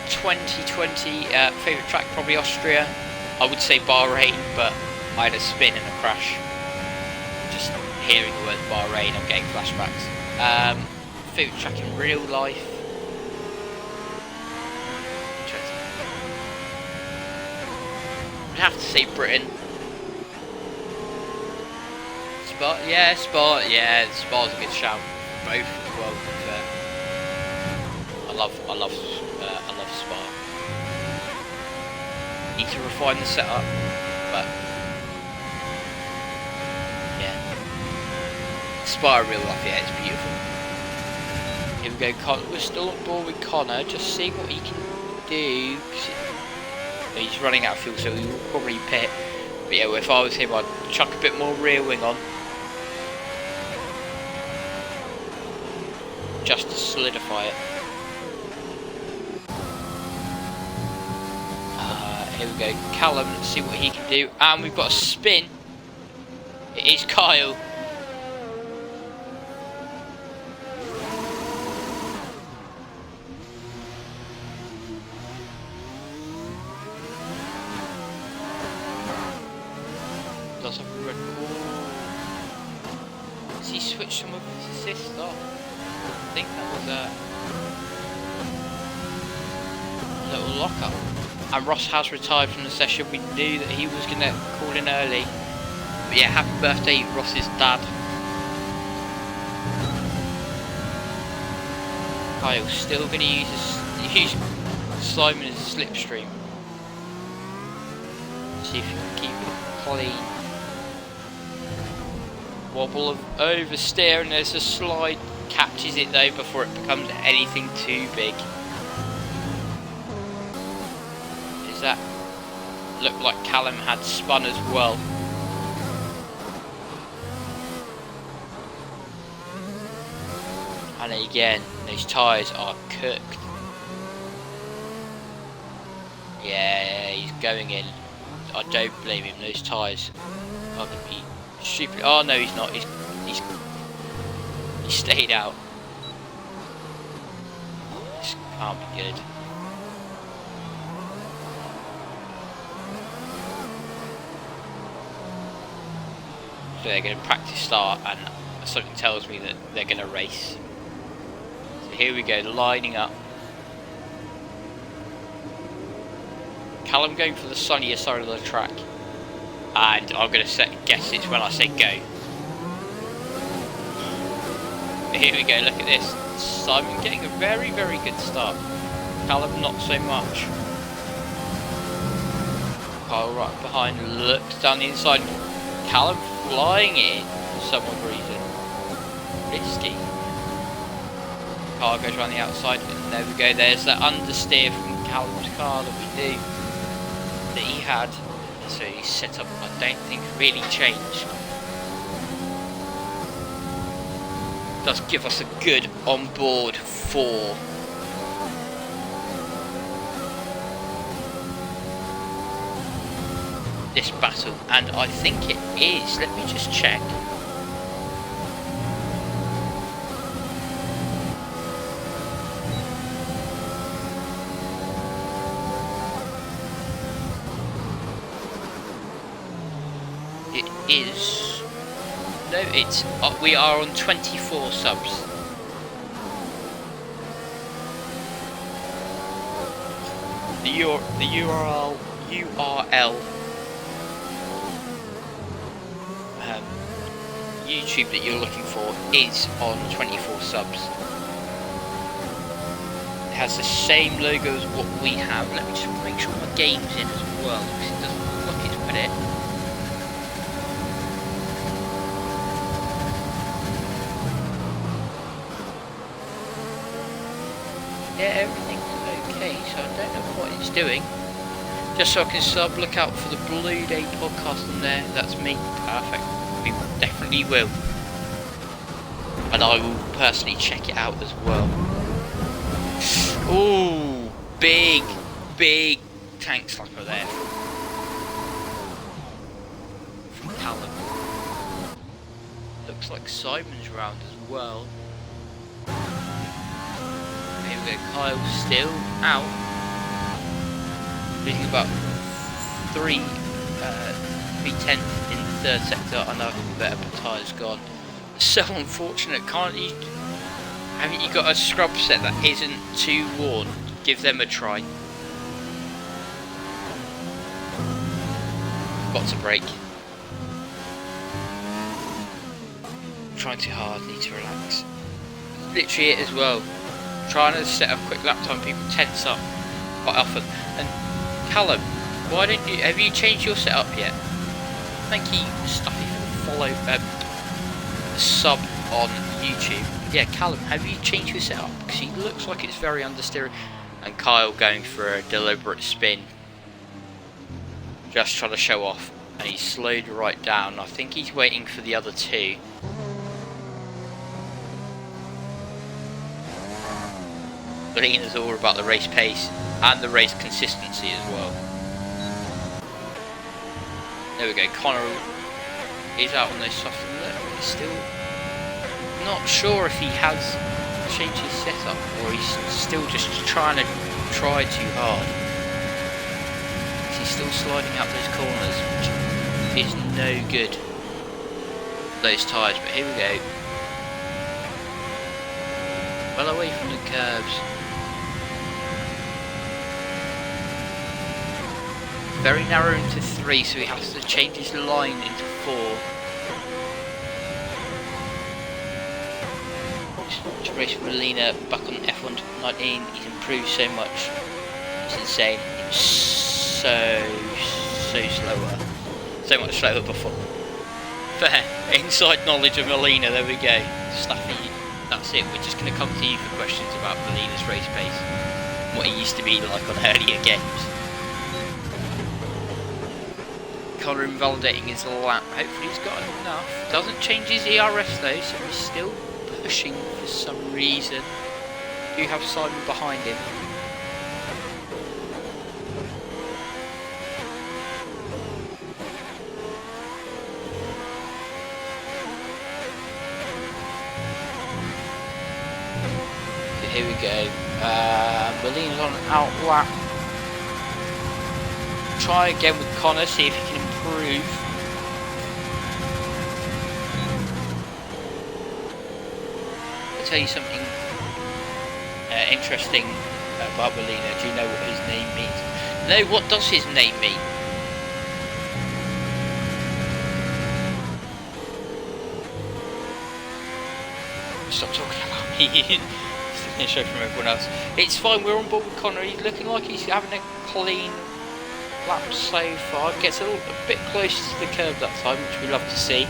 2020, favourite track probably Austria. I would say Bahrain, but I had a spin and a crash. Just hearing the word Bahrain, I'm getting flashbacks. Favourite track in real life. I'd have to say Britain. Spa, yeah, Spa's a good shout. Both as well. I love Spa. Need to refine the setup, but yeah, Spa in real life, yeah, it's beautiful. Here we go, we're still on board with Connor, just seeing what he can do. He's running out of fuel, so he will probably pit. But yeah, if I was him, I'd chuck a bit more rear wing on, just to solidify it. Here we go, Callum, let's see what he can do. And we've got a spin. It is Kyle. Does have a red ball. Has he switched some of his assist off? I think that was a little lock-up. And Ross has retired from the session. We knew that he was going to call in early. But yeah, happy birthday, Ross's dad. Kyle's still going to use Simon as a slipstream. See if he can keep it clean. Wobble of oversteer, and there's a slide. Catches it though before it becomes anything too big. That looked like Callum had spun as well. And again, those tyres are cooked. Yeah, he's going in. I don't blame him. Those tyres are going to be stupid. Oh no, he's not. He stayed out. This can't be good. So they're going to practice start, and something tells me that they're going to race. So here we go, lining up. Callum going for the sunnier side of the track, and I'm going to guess it's when I say go. Here we go, look at this. Simon getting a very, very good start. Callum not so much. Kyle right behind, looks down the inside. Callum flying it for some odd reason. Risky. Car goes around the outside, and there we go. There's that understeer from Callum's car that we knew that he had. So his setup, I don't think, really changed. Does give us a good on-board for this battle, and I think it is. Let me just check. It is. No, it's. We are on 24 subs. The URL. YouTube that you're looking for is on 24 subs. It has the same logo as what we have. Let me just make sure my game's in as well, because it doesn't look like it's put it. Yeah, everything's okay, so I don't know what it's doing. Just so I can sub, look out for the Blue Day podcast on there. That's me. Perfect. We definitely will. And I will personally check it out as well. Ooh. big tank slapper there from Callum. Looks like Simon's round as well. Here we go, Kyle still out. Losing about 3/10 in the third sector. I know better, but tyres gone. So unfortunate, can't you? Haven't you got a scrub set that isn't too worn? Give them a try. Got to brake. Trying too hard, need to relax. Literally it as well. Trying to set a quick lap time, people tense up quite often. And Callum, why don't you, have you changed your setup yet? Thank you, Stuffy, for the follow, sub on YouTube. Yeah, Callum, have you changed your setup? Because he looks like it's very understeering. And Kyle going for a deliberate spin. Just trying to show off. And he's slowed right down. I think he's waiting for the other two. Molina's all about the race pace and the race consistency as well. There we go, Connor is out on those soft. He's still not sure if he has changed his setup or he's still just trying to try too hard. He's still sliding out those corners, which is no good for those tyres. But here we go. Well away from the curbs. Very narrow into 3, so he has to change his line into 4. Just race Molina back on F119. He's improved so much. It's insane. He was so slower. So much slower before. Fair. Inside knowledge of Molina, there we go. Stuffy. That's it. We're just going to come to you for questions about Molina's race pace. What he used to be like on earlier games. Connor invalidating his lap. Hopefully he's got enough. Doesn't change his ERS though, so he's still pushing for some reason. Do have Simon behind him. So here we go. Molina's on an out lap. Try again with Connor, see if he can improve. I'll tell you something interesting about Molina. Do you know what his name means? No, what does his name mean? Stop talking about me. Show from everyone else. It's fine, we're on board with Connor. He's looking like he's having a clean lap so far. Gets a bit closer to the curb that time, which we love to see.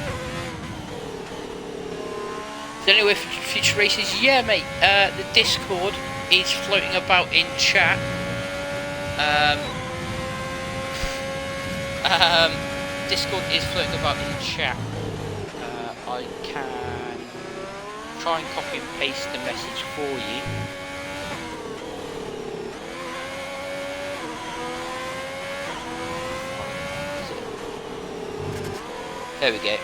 Is there anywhere for future races? Yeah, mate. The Discord is floating about in chat. Discord is floating about in chat. I can try and copy and paste the message for you. There we go.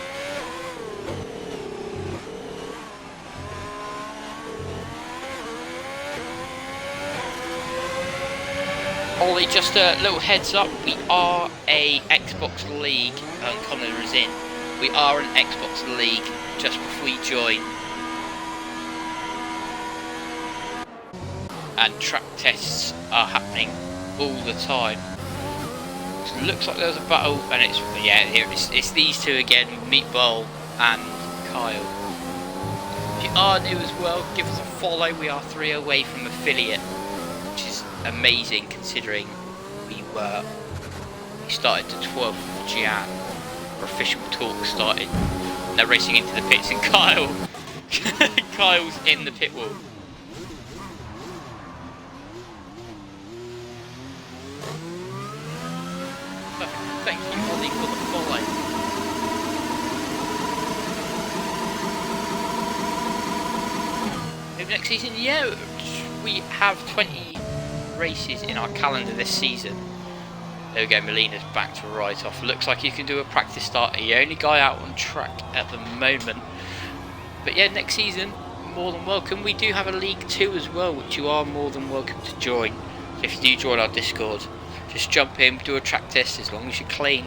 Ollie, just a little heads up, we are a Xbox League, and Connor is in. We are an Xbox League just before you join. And track tests are happening all the time. So it looks like there's a battle, and it's these two again, Meatball and Kyle. If you are new as well, give us a follow. We are 3 away from affiliate, which is amazing considering we started the 12th of Jan. Our official talk started. They're racing into the pits, and Kyle's in the pit wall. Thank you, Ollie, for the follow. Maybe next season, yeah, we have 20 races in our calendar this season. There we go, Molina's back to right off. Looks like you can do a practice start. The only guy out on track at the moment. But yeah, next season, more than welcome. We do have a League 2 as well, which you are more than welcome to join. So if you do join our Discord, just jump in, do a track test as long as you're clean.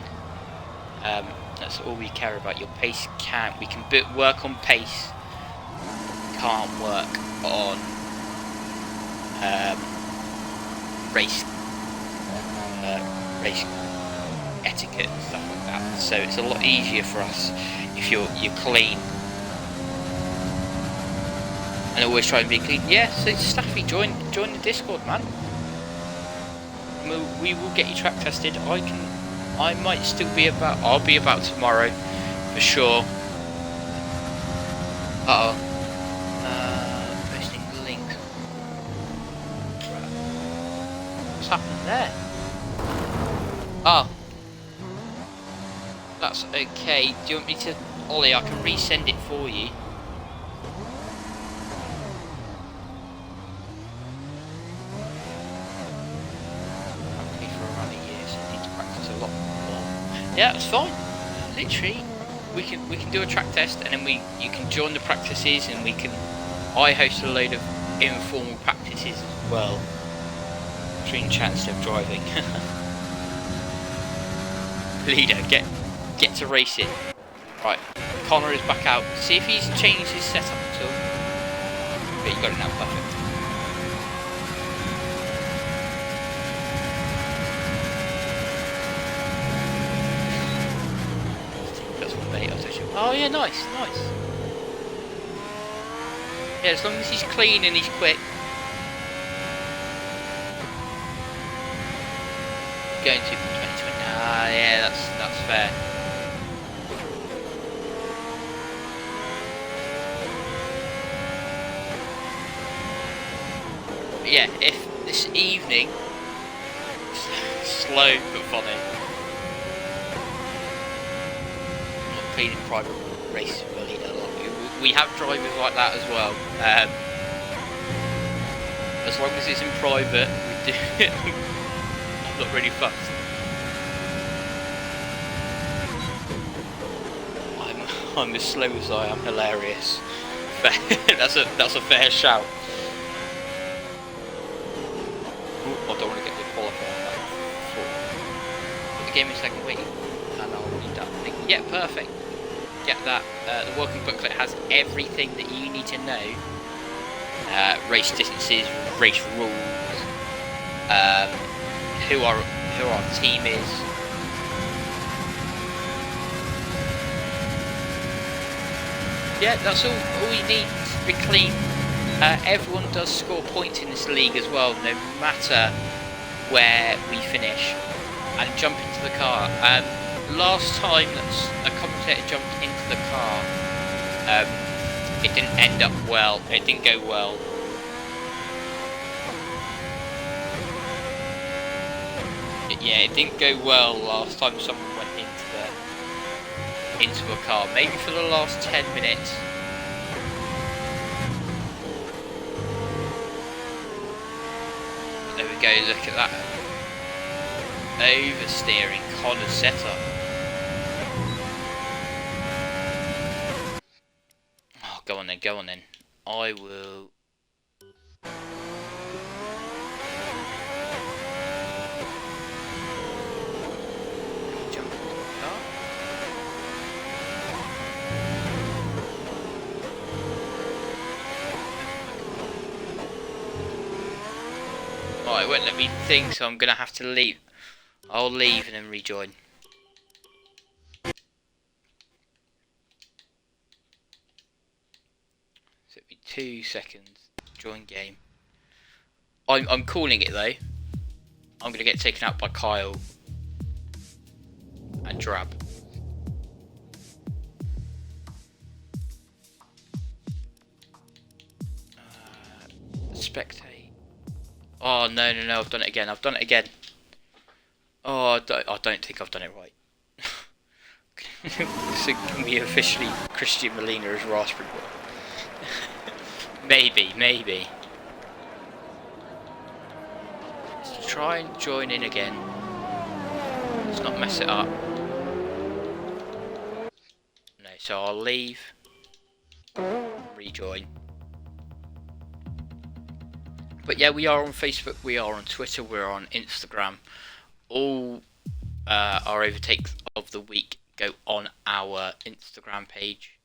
That's all we care about. Your pace count. We can work on pace. Can't work on race etiquette and stuff like that. So it's a lot easier for us if you're clean. And always try and be clean. Yeah, so Staffy, join the Discord, man. We will get you track tested. I might still be about. I'll be about tomorrow, for sure. Posting links. What's happened there? Oh, that's okay. Do you want me to, Ollie? I can resend it for you. Yeah, that's fine. Literally, we can do a track test, and then you can join the practices, and I host a load of informal practices as well, between chance of driving. Leader, get to racing. Right, Connor is back out. See if he's changed his setup at all. But you got it now, perfect. Oh yeah, nice. Yeah, as long as he's clean and he's quick. Going to 2020. Ah, yeah, that's fair. But yeah, if this evening, slow but funny. Cleaning private race really a lot. We have drivers like that as well. As long as it's in private, we do. I'm not really fussed. I'm as slow as I am hilarious. that's a fair shout. Ooh, I don't want to get the qualifier. Put the game in second, wait, and I'll read that thing. Yeah, perfect. Get that. The working booklet has everything that you need to know. Race distances, race rules, who our team is. Yeah, that's all you need to be clean. Everyone does score points in this league as well, no matter where we finish. And jump into the car. Last time a commentator jumped into the car, it didn't end up well. It didn't go well. It didn't go well last time someone went into a car. Maybe for the last 10 minutes. But there we go. Look at that oversteering Connor setup. Go on then. I will. Jump into the car. Oh, it won't let me think, so I'm gonna have to leave. I'll leave and then rejoin. So it'll be 2 seconds. Join game. I'm calling it though. I'm gonna get taken out by Kyle and Drab. Spectate. Oh no! I've done it again. Oh, I don't think I've done it right. So can we officially Christian Molina as Raspberry Boy? Maybe. try and join in again. Let's not mess it up. No, so I'll leave. Rejoin. But yeah, we are on Facebook, we are on Twitter, we're on Instagram. All our overtakes of the week go on our Instagram page.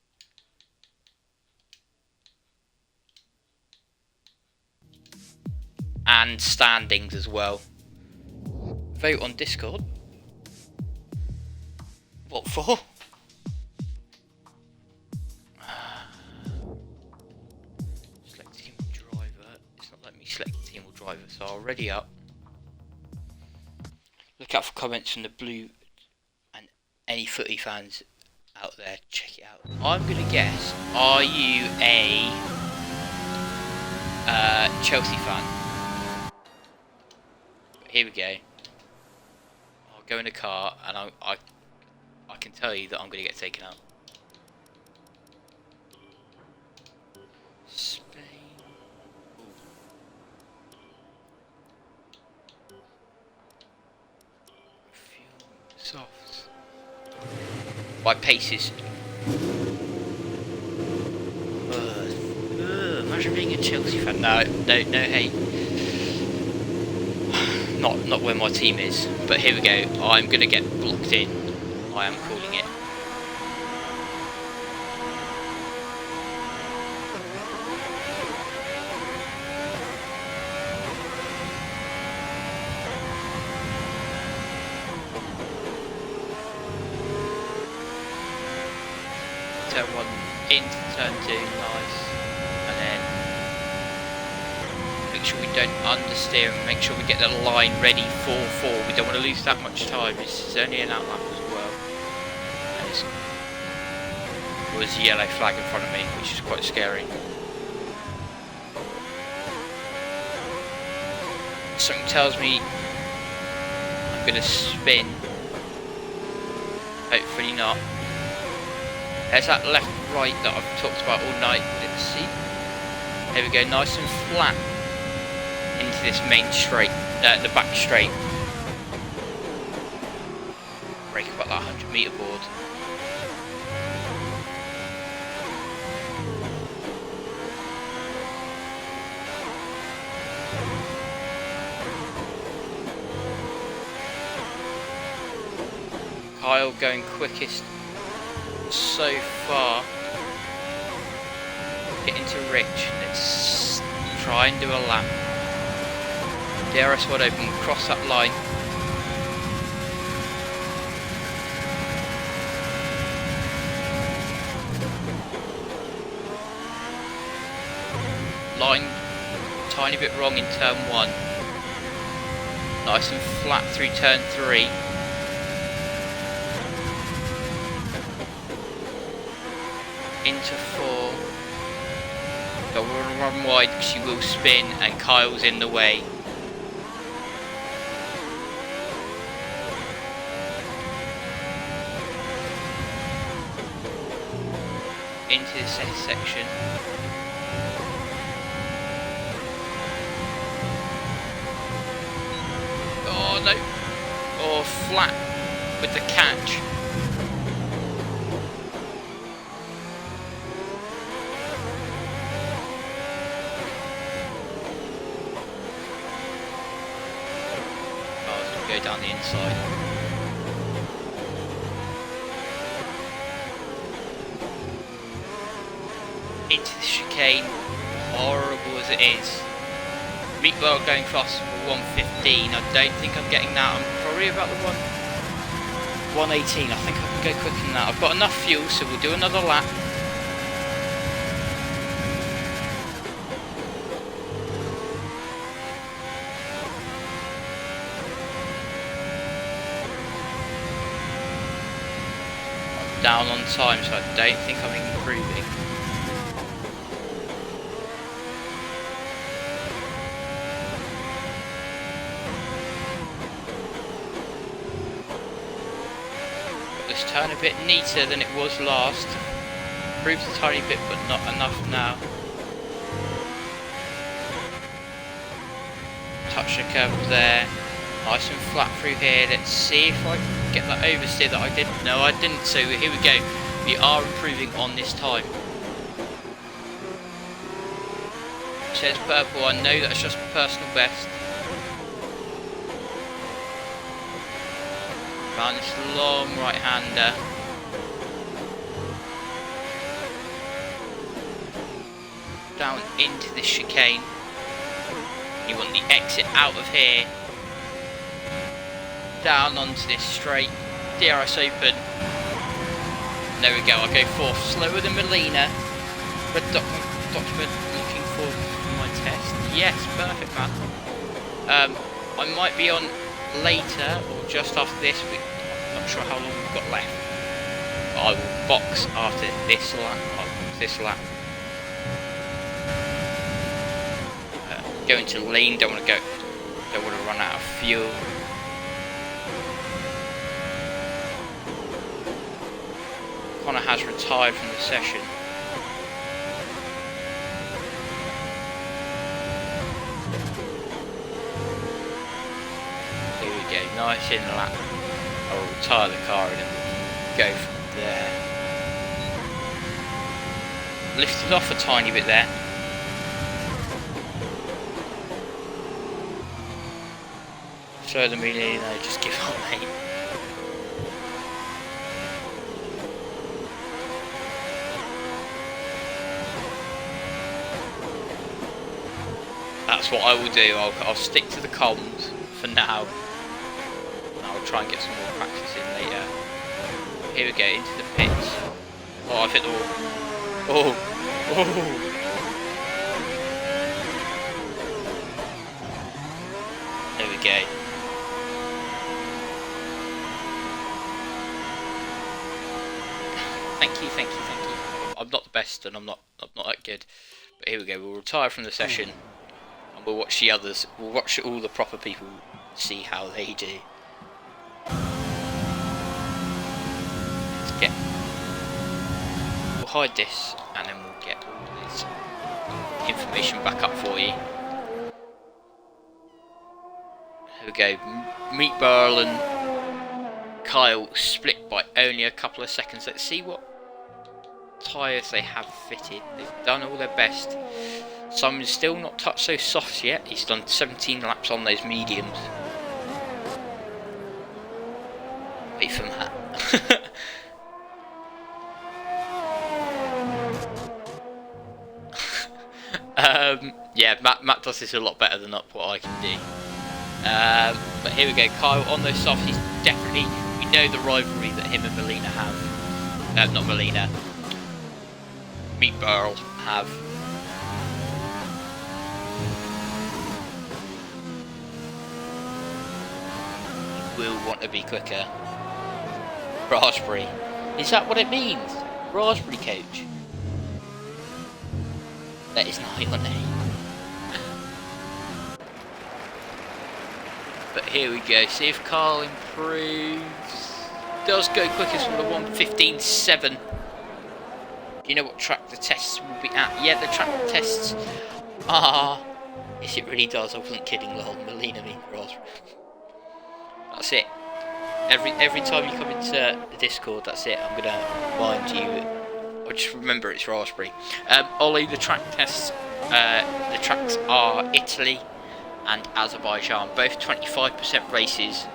And standings as well. Vote on Discord. What for? Select team driver. It's not letting me select team or driver, so I'll ready up. Look out for comments from the Blue and any footy fans out there. Check it out. I'm gonna guess. Are you a Chelsea fan? Here we go. I'll go in the car, and I can tell you that I'm gonna get taken out. Spain. Soft. My pace is. Imagine being a Chelsea fan. No hate. Not where my team is. But here we go. I'm gonna get blocked in. I am calling it. Turn 1 into turn 2, nice. And then make sure we don't understeer and make sure we get the line ready for 4. We don't want to lose that much time. This is only an outlap as well. And there was a yellow flag in front of me, which is quite scary. Something tells me I'm going to spin. Hopefully not. There's that left right that I've talked about all night. Let's see. There we go, nice and flat into this main straight, the back straight. Break about that 100-metre board. Kyle going quickest so far. Get into Rich. Let's try and do a lap. DRS wide open, cross that line. Line tiny bit wrong in turn 1. Nice and flat through turn 3. Into 4. Don't want to run wide because she will spin and Kyle's in the way. Into the second section. Oh no! Oh, flat with the catch. Go down the inside. Into the chicane, horrible as it is. Meatball going fast for 115. I don't think I'm getting that. I'm probably about the 118. I think I can go quicker than that. I've got enough fuel, so we'll do another lap. Down on time, so I don't think I'm improving. Got this turn a bit neater than it was last. Improved a tiny bit, but not enough now. Touch pressure curve there. Nice and flat through here. Let's see if I can get that oversteer that I did. No, I didn't. So here we go. We are improving on this time. Says purple. I know that's just personal best. Found this long right-hander. Down into this chicane. You want the exit out of here. Down onto this straight. DRS open. There we go. I'll go fourth. Slower than Melina. Red document looking for my test. Yes, perfect, man. I might be on later or just after this. I'm not sure how long we've got left. But I will box after this lap. Go into lane. Don't want to run out of fuel. Connor has retired from the session. Here we go, nice in lap. I'll retire the car and then go from there. Lifted off a tiny bit there. So the meaning, just give up, mate. That's what I will do. I'll stick to the comms for now. I'll try and get some more practice in later. Here we go, into the pits. Oh, I've hit the wall. Oh! There we go. Thank you. I'm not the best and I'm not that good. But here we go, we'll retire from the session. And we'll watch the others, we'll watch all the proper people, see how they do. We'll hide this and then we'll get all this information back up for you. Here we go, Meat Burl and Kyle split by only a couple of seconds. Let's see what tyres they have fitted. They've done all their best. Simon's still not touched those softs yet. He's done 17 laps on those mediums. Wait for Matt. Yeah, Matt does this a lot better than what I can do. But here we go, Kyle on those softs. He's definitely, we know the rivalry that him and Melina have. Not Melina. Meat Burl have. Will want to be quicker. Raspberry. Is that what it means? Raspberry coach. That is not your name. But here we go. See if Carl improves. Does go quickest with a 1:15.7. Do you know what track the tests will be at? Yeah, the track tests are. Yes, it really does. I wasn't kidding. Lol. Melina means Raspberry. That's it. Every time you come into the Discord, that's it. I'm gonna remind you. Or just remember it's Raspberry. Ollie, the track tests. The tracks are Italy and Azerbaijan, both 25% races.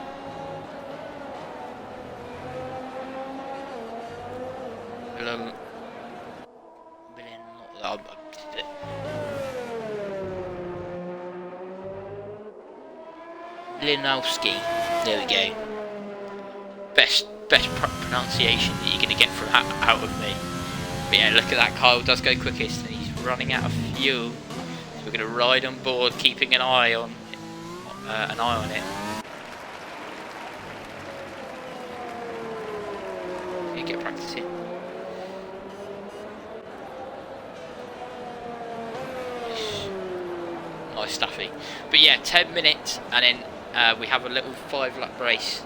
Linowski. There we go. Best pronunciation that you're going to get from out of me. But yeah, look at that. Kyle does go quickest and he's running out of fuel. So we're going to ride on board, keeping an eye on it. Okay, get practicing. Nice stuffy. But yeah, 10 minutes and then we have a little 5-lap race.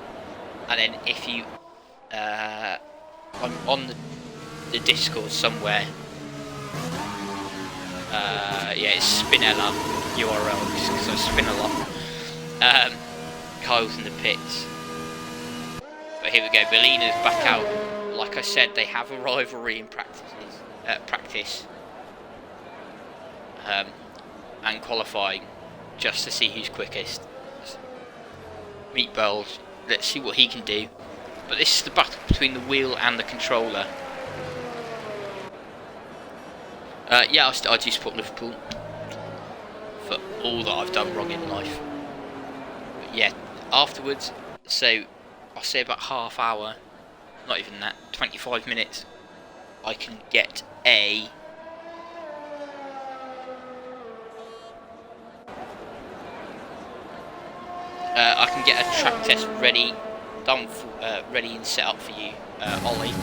And then if you on the Discord somewhere, yeah, it's Spinella URL because I spin a lot. Um, Kyle's in the pits. But here we go, Molina's back out. Like I said, they have a rivalry in practice. And qualifying, just to see who's quickest. Meatballs, let's see what he can do. But this is the battle between the wheel and the controller. Yeah, I do support Liverpool for all that I've done wrong in life. But yeah, afterwards, so I'll say about half hour, not even that, 25 minutes, I can get a track test ready, done, ready and set up for you, Ollie.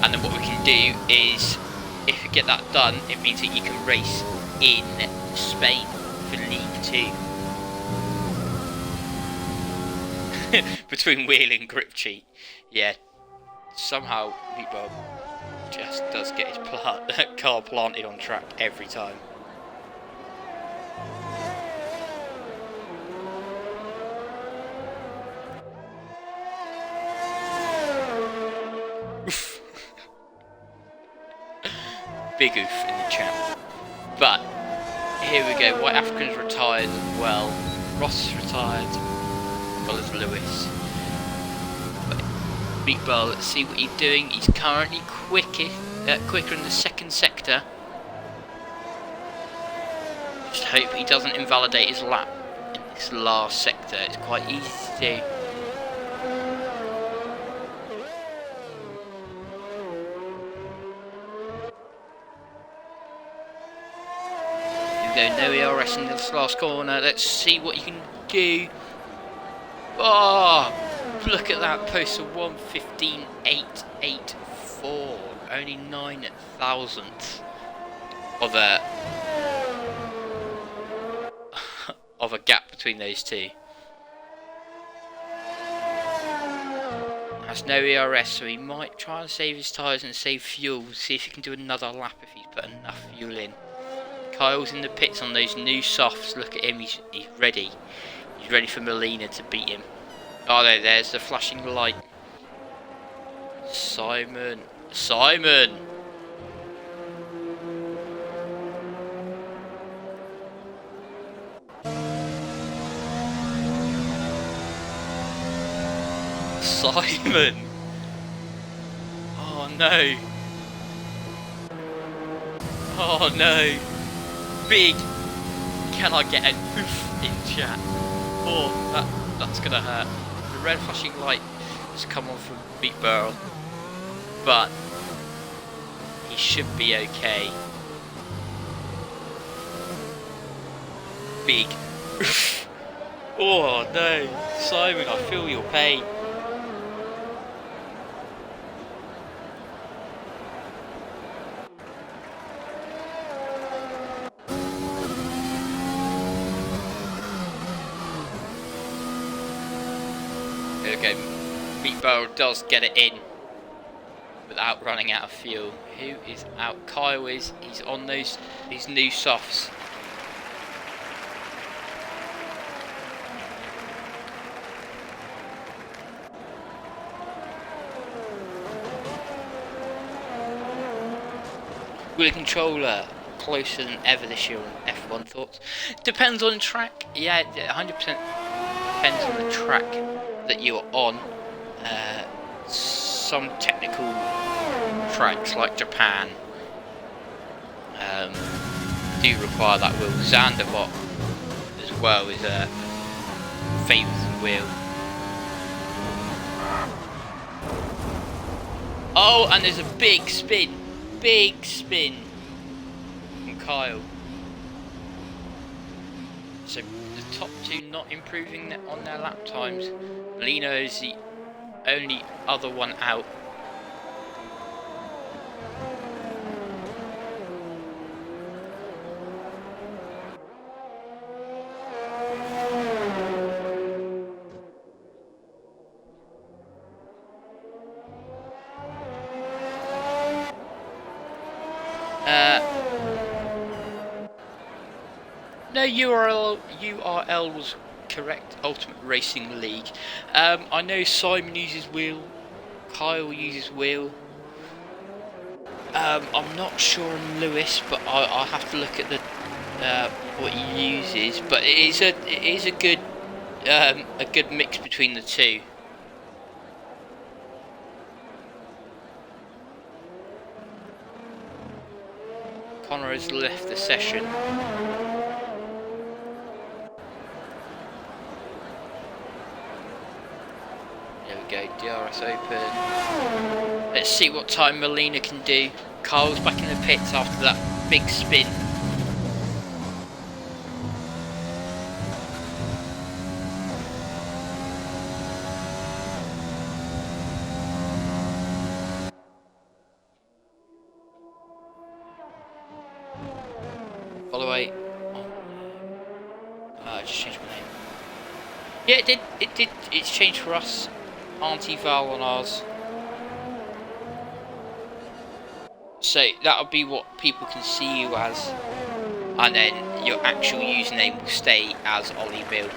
And then what we can do is, if you get that done, it means that you can race in Spain for League 2. Between wheel and grip cheat. Yeah, somehow Meatball just does get his car planted on track every time. Big oof in the chat. But here we go. White African's retired as well. Ross is retired, as well as Lewis. But Meatball, let's see what he's doing. He's currently quicker in the second sector. Just hope he doesn't invalidate his lap in this last sector. It's quite easy to do. No ERS in this last corner. Let's see what you can do. Oh, look at that post of 1:15.884. Only 9 thousandths of a gap between those two. Has no ERS, so he might try and save his tyres and save fuel. See if he can do another lap if he's put enough fuel in. Kyle's in the pits on those new softs. Look at him, he's ready. He's ready for Molina to beat him. Oh, there's the flashing light. Simon. Simon! Simon! Oh no! Oh no! Big! Can I get an oof in chat? Oh, that's gonna hurt. The red flashing light has come on from Meatball, but he should be okay. Big! Oh no! Simon, I feel your pain. Okay, Meatball does get it in without running out of fuel. Who is out? Kyle is. He's on these new softs. Wheel controller closer than ever this year on F1 thoughts. Depends on track. Yeah, 100% depends on the track that you're on. Some technical tracks like Japan do require that wheel. Zandvoort as well is a favours the wheel. Oh, and there's a big spin from Kyle. So the top two not improving on their lap times. Molina is the only other one out. No URL was correct. Ultimate Racing League. I know Simon uses wheel, Kyle uses wheel. I'm not sure on Lewis, but I'll have to look at the what he uses. But it is a good mix between the two. Connor has left the session. There we go, DRS open. Let's see what time Molina can do. Kyle's back in the pits after that big spin. By the way, I just changed my name. Yeah, it did. It's changed for us. Auntie Val on ours. So that'll be what people can see you as, and then your actual username will stay as Ollie Bill.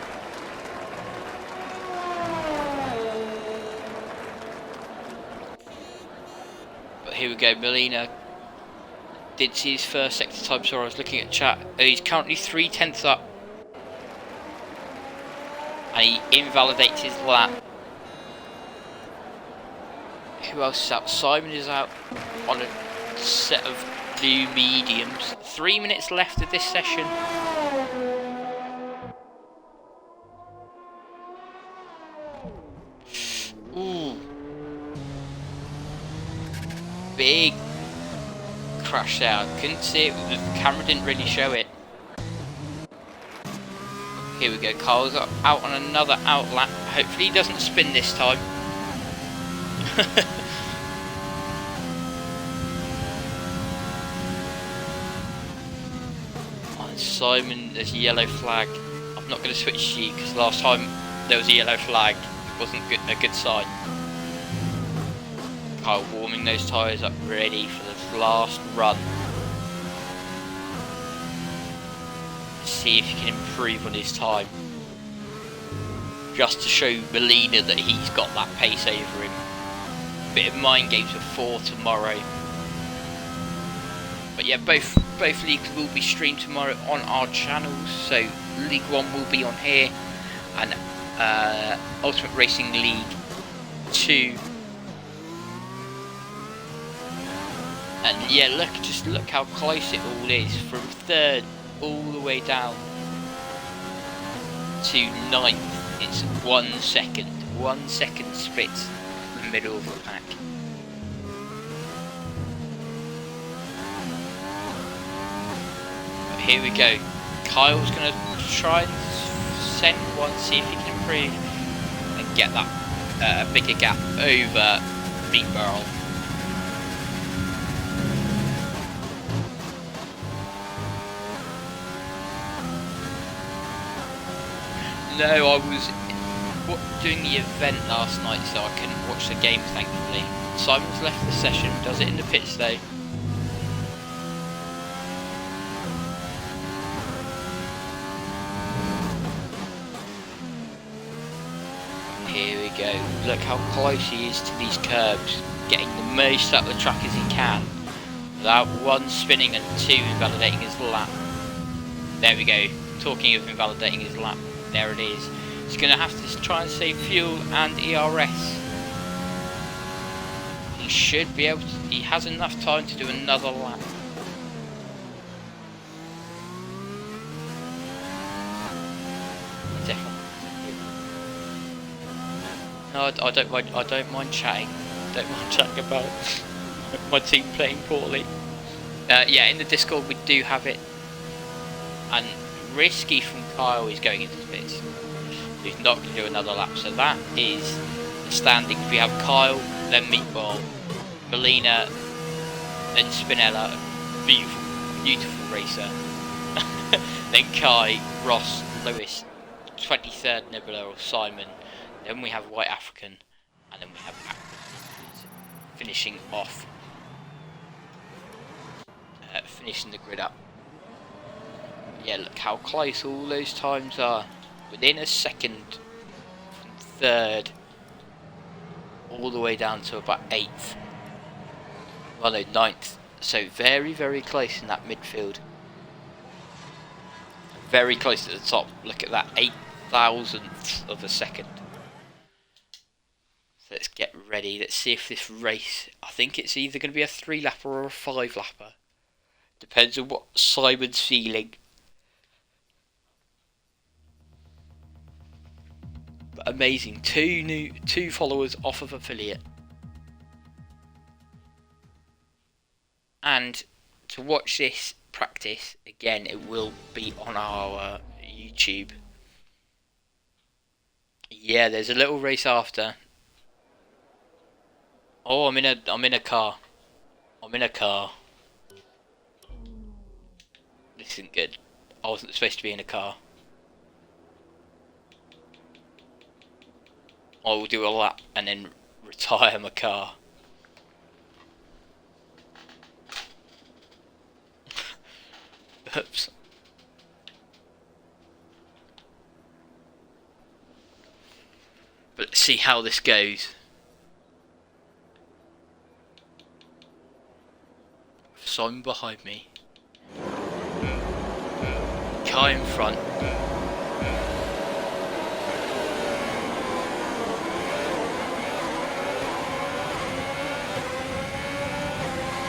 But here we go, Molina did see his first sector time, so I was looking at chat. He's currently 3/10 up, and he invalidates his lap. Who else is out? Simon is out on a set of blue mediums. 3 minutes left of this session. Ooh. Big crash out. Couldn't see it, the camera didn't really show it. Here we go, Carl's out on another outlap. Hopefully he doesn't spin this time. Simon, there's a yellow flag. I'm not going to switch to you because last time there was a yellow flag. It wasn't a good sign. Kyle warming those tyres up, ready for the last run. See if he can improve on his time. Just to show Molina that he's got that pace over him. Bit of mind games before tomorrow. But yeah, both leagues will be streamed tomorrow on our channels. So League 1 will be on here, and Ultimate Racing League 2. And yeah, just look how close it all is, from 3rd all the way down to 9th. It's 1 second. 1 second split in the middle of the pack. Here we go. Kyle's going to try and send one, see if he can improve and get that bigger gap over Meat Barrel. No, I was doing the event last night, so I couldn't watch the game, thankfully. Simon's left the session, does it in the pits though. Here we go. Look how close he is to these curbs, getting the most out of the track as he can, without 1 spinning and 2 invalidating his lap. There we go. Talking of invalidating his lap, there it is. He's going to have to try and save fuel and ERS. He should be able to. He has enough time to do another lap. Definitely. No, I don't mind chatting. Don't mind chatting about my team playing poorly. Yeah, in the Discord we do have it. And Risky from Kyle is going into the pits. He's not going to do another lap. So that is the standings. We have Kyle, then Meatball, Molina, then Spinella, beautiful racer. Then Kai, Ross, Lewis, 23rd Nebula or Simon. Then we have White African, and then we have African finishing off, finishing the grid up. Yeah, look how close all those times are. within a second from third all the way down to about 8th. Well, no, 9th. So very, very close in that midfield. Very close at the top. Look at that, 8,000th of a second. So let's get ready. Let's see if this race, I think it's either going to be a 3-lapper or a 5-lapper. Depends on what Simon's feeling. But amazing, two followers off of affiliate. And to watch this practice again, it will be on our YouTube. Yeah, there's a little race after. Oh, I'm in a car. I'm in a car. This isn't good. I wasn't supposed to be in a car. I will do a lap and then retire my car. Oops. But let's see how this goes. Simon behind me. Kai in front.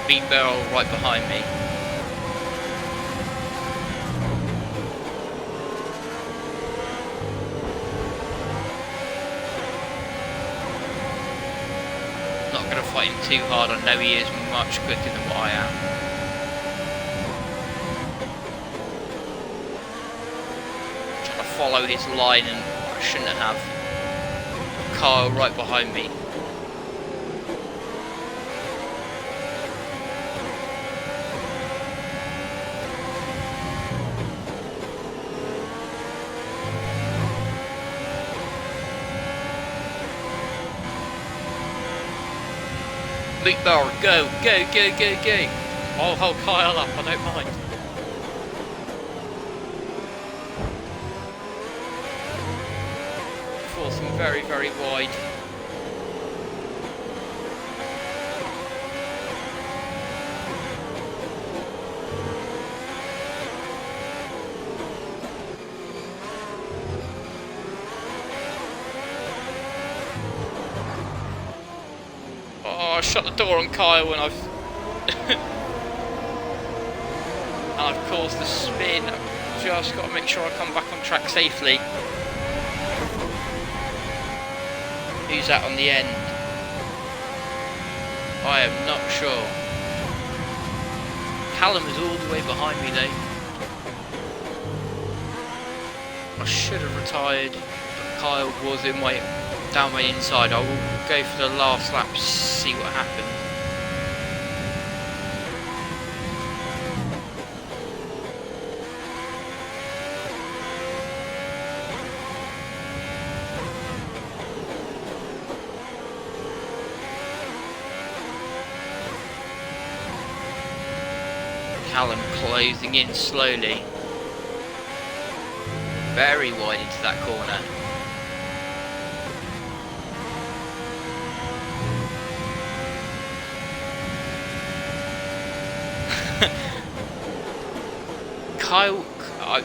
Speed barrel right behind me. Not going to fight him too hard. I know he is much quicker than what I am. Trying to follow his line, and I shouldn't have Kyle right behind me. Meat bar, go, go, go, go, go. I'll hold Kyle up, I don't mind. Forcing very, very wide. I shut the door on Kyle and I've caused the spin. I've just got to make sure I come back on track safely. Who's that on the end? I am not sure. Callum is all the way behind me though. I should have retired, but Kyle was down my inside. I will go for the last lap, see what happens. Callum closing in slowly. Very wide into that corner. Kyle,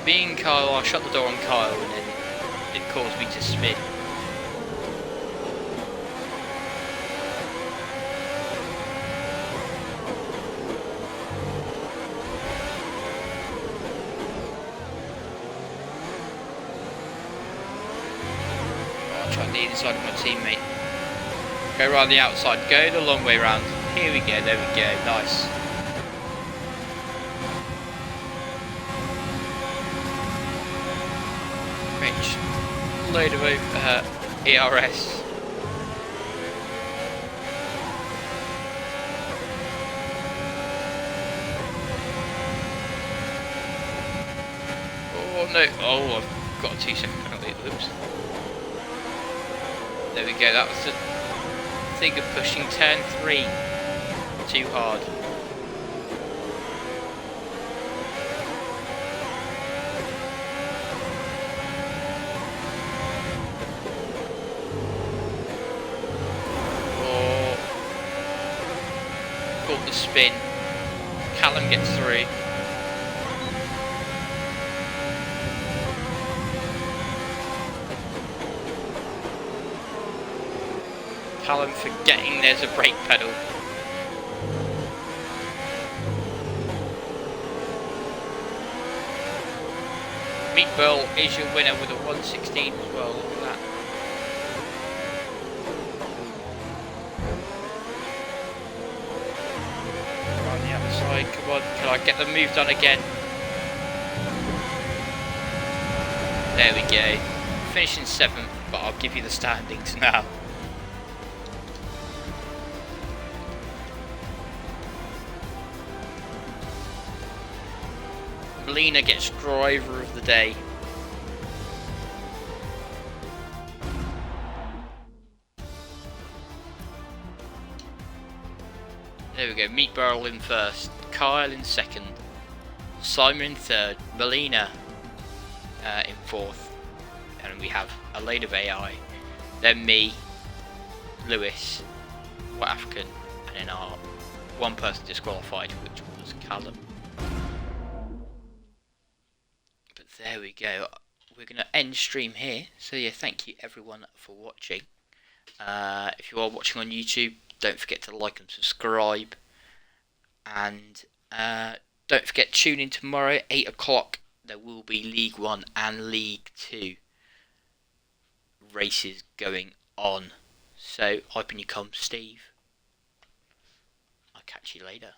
being Kyle, I shut the door on Kyle and then it caused me to spin. I'll try the inside of my teammate. Go around the outside, go the long way round. Here we go, there we go, nice. Load of ERS. Oh no, oh I've got a 2-second penalty, oops. There we go, that was the thing of pushing turn 3 too hard. caught the spin. Callum gets through. Callum forgetting there's a brake pedal. Meatball is your winner with a 1:16 as well. Look at that. On the other side, come on, can I get the move done again? There we go. Finishing 7th, but I'll give you the standings now. Molina gets driver of the day. There we go, Meat Barrel in first, Kyle in second, Simon in third, Molina in fourth, and we have a load of AI, then me, Lewis, White African, and then our one person disqualified, which was Callum. But there we go, we're going to end stream here, so yeah, thank you everyone for watching. If you are watching on YouTube, don't forget to like and subscribe, and don't forget, tune in tomorrow at 8 o'clock. There will be League 1 and League 2 races going on. So, hype in your comms, Steve. I'll catch you later.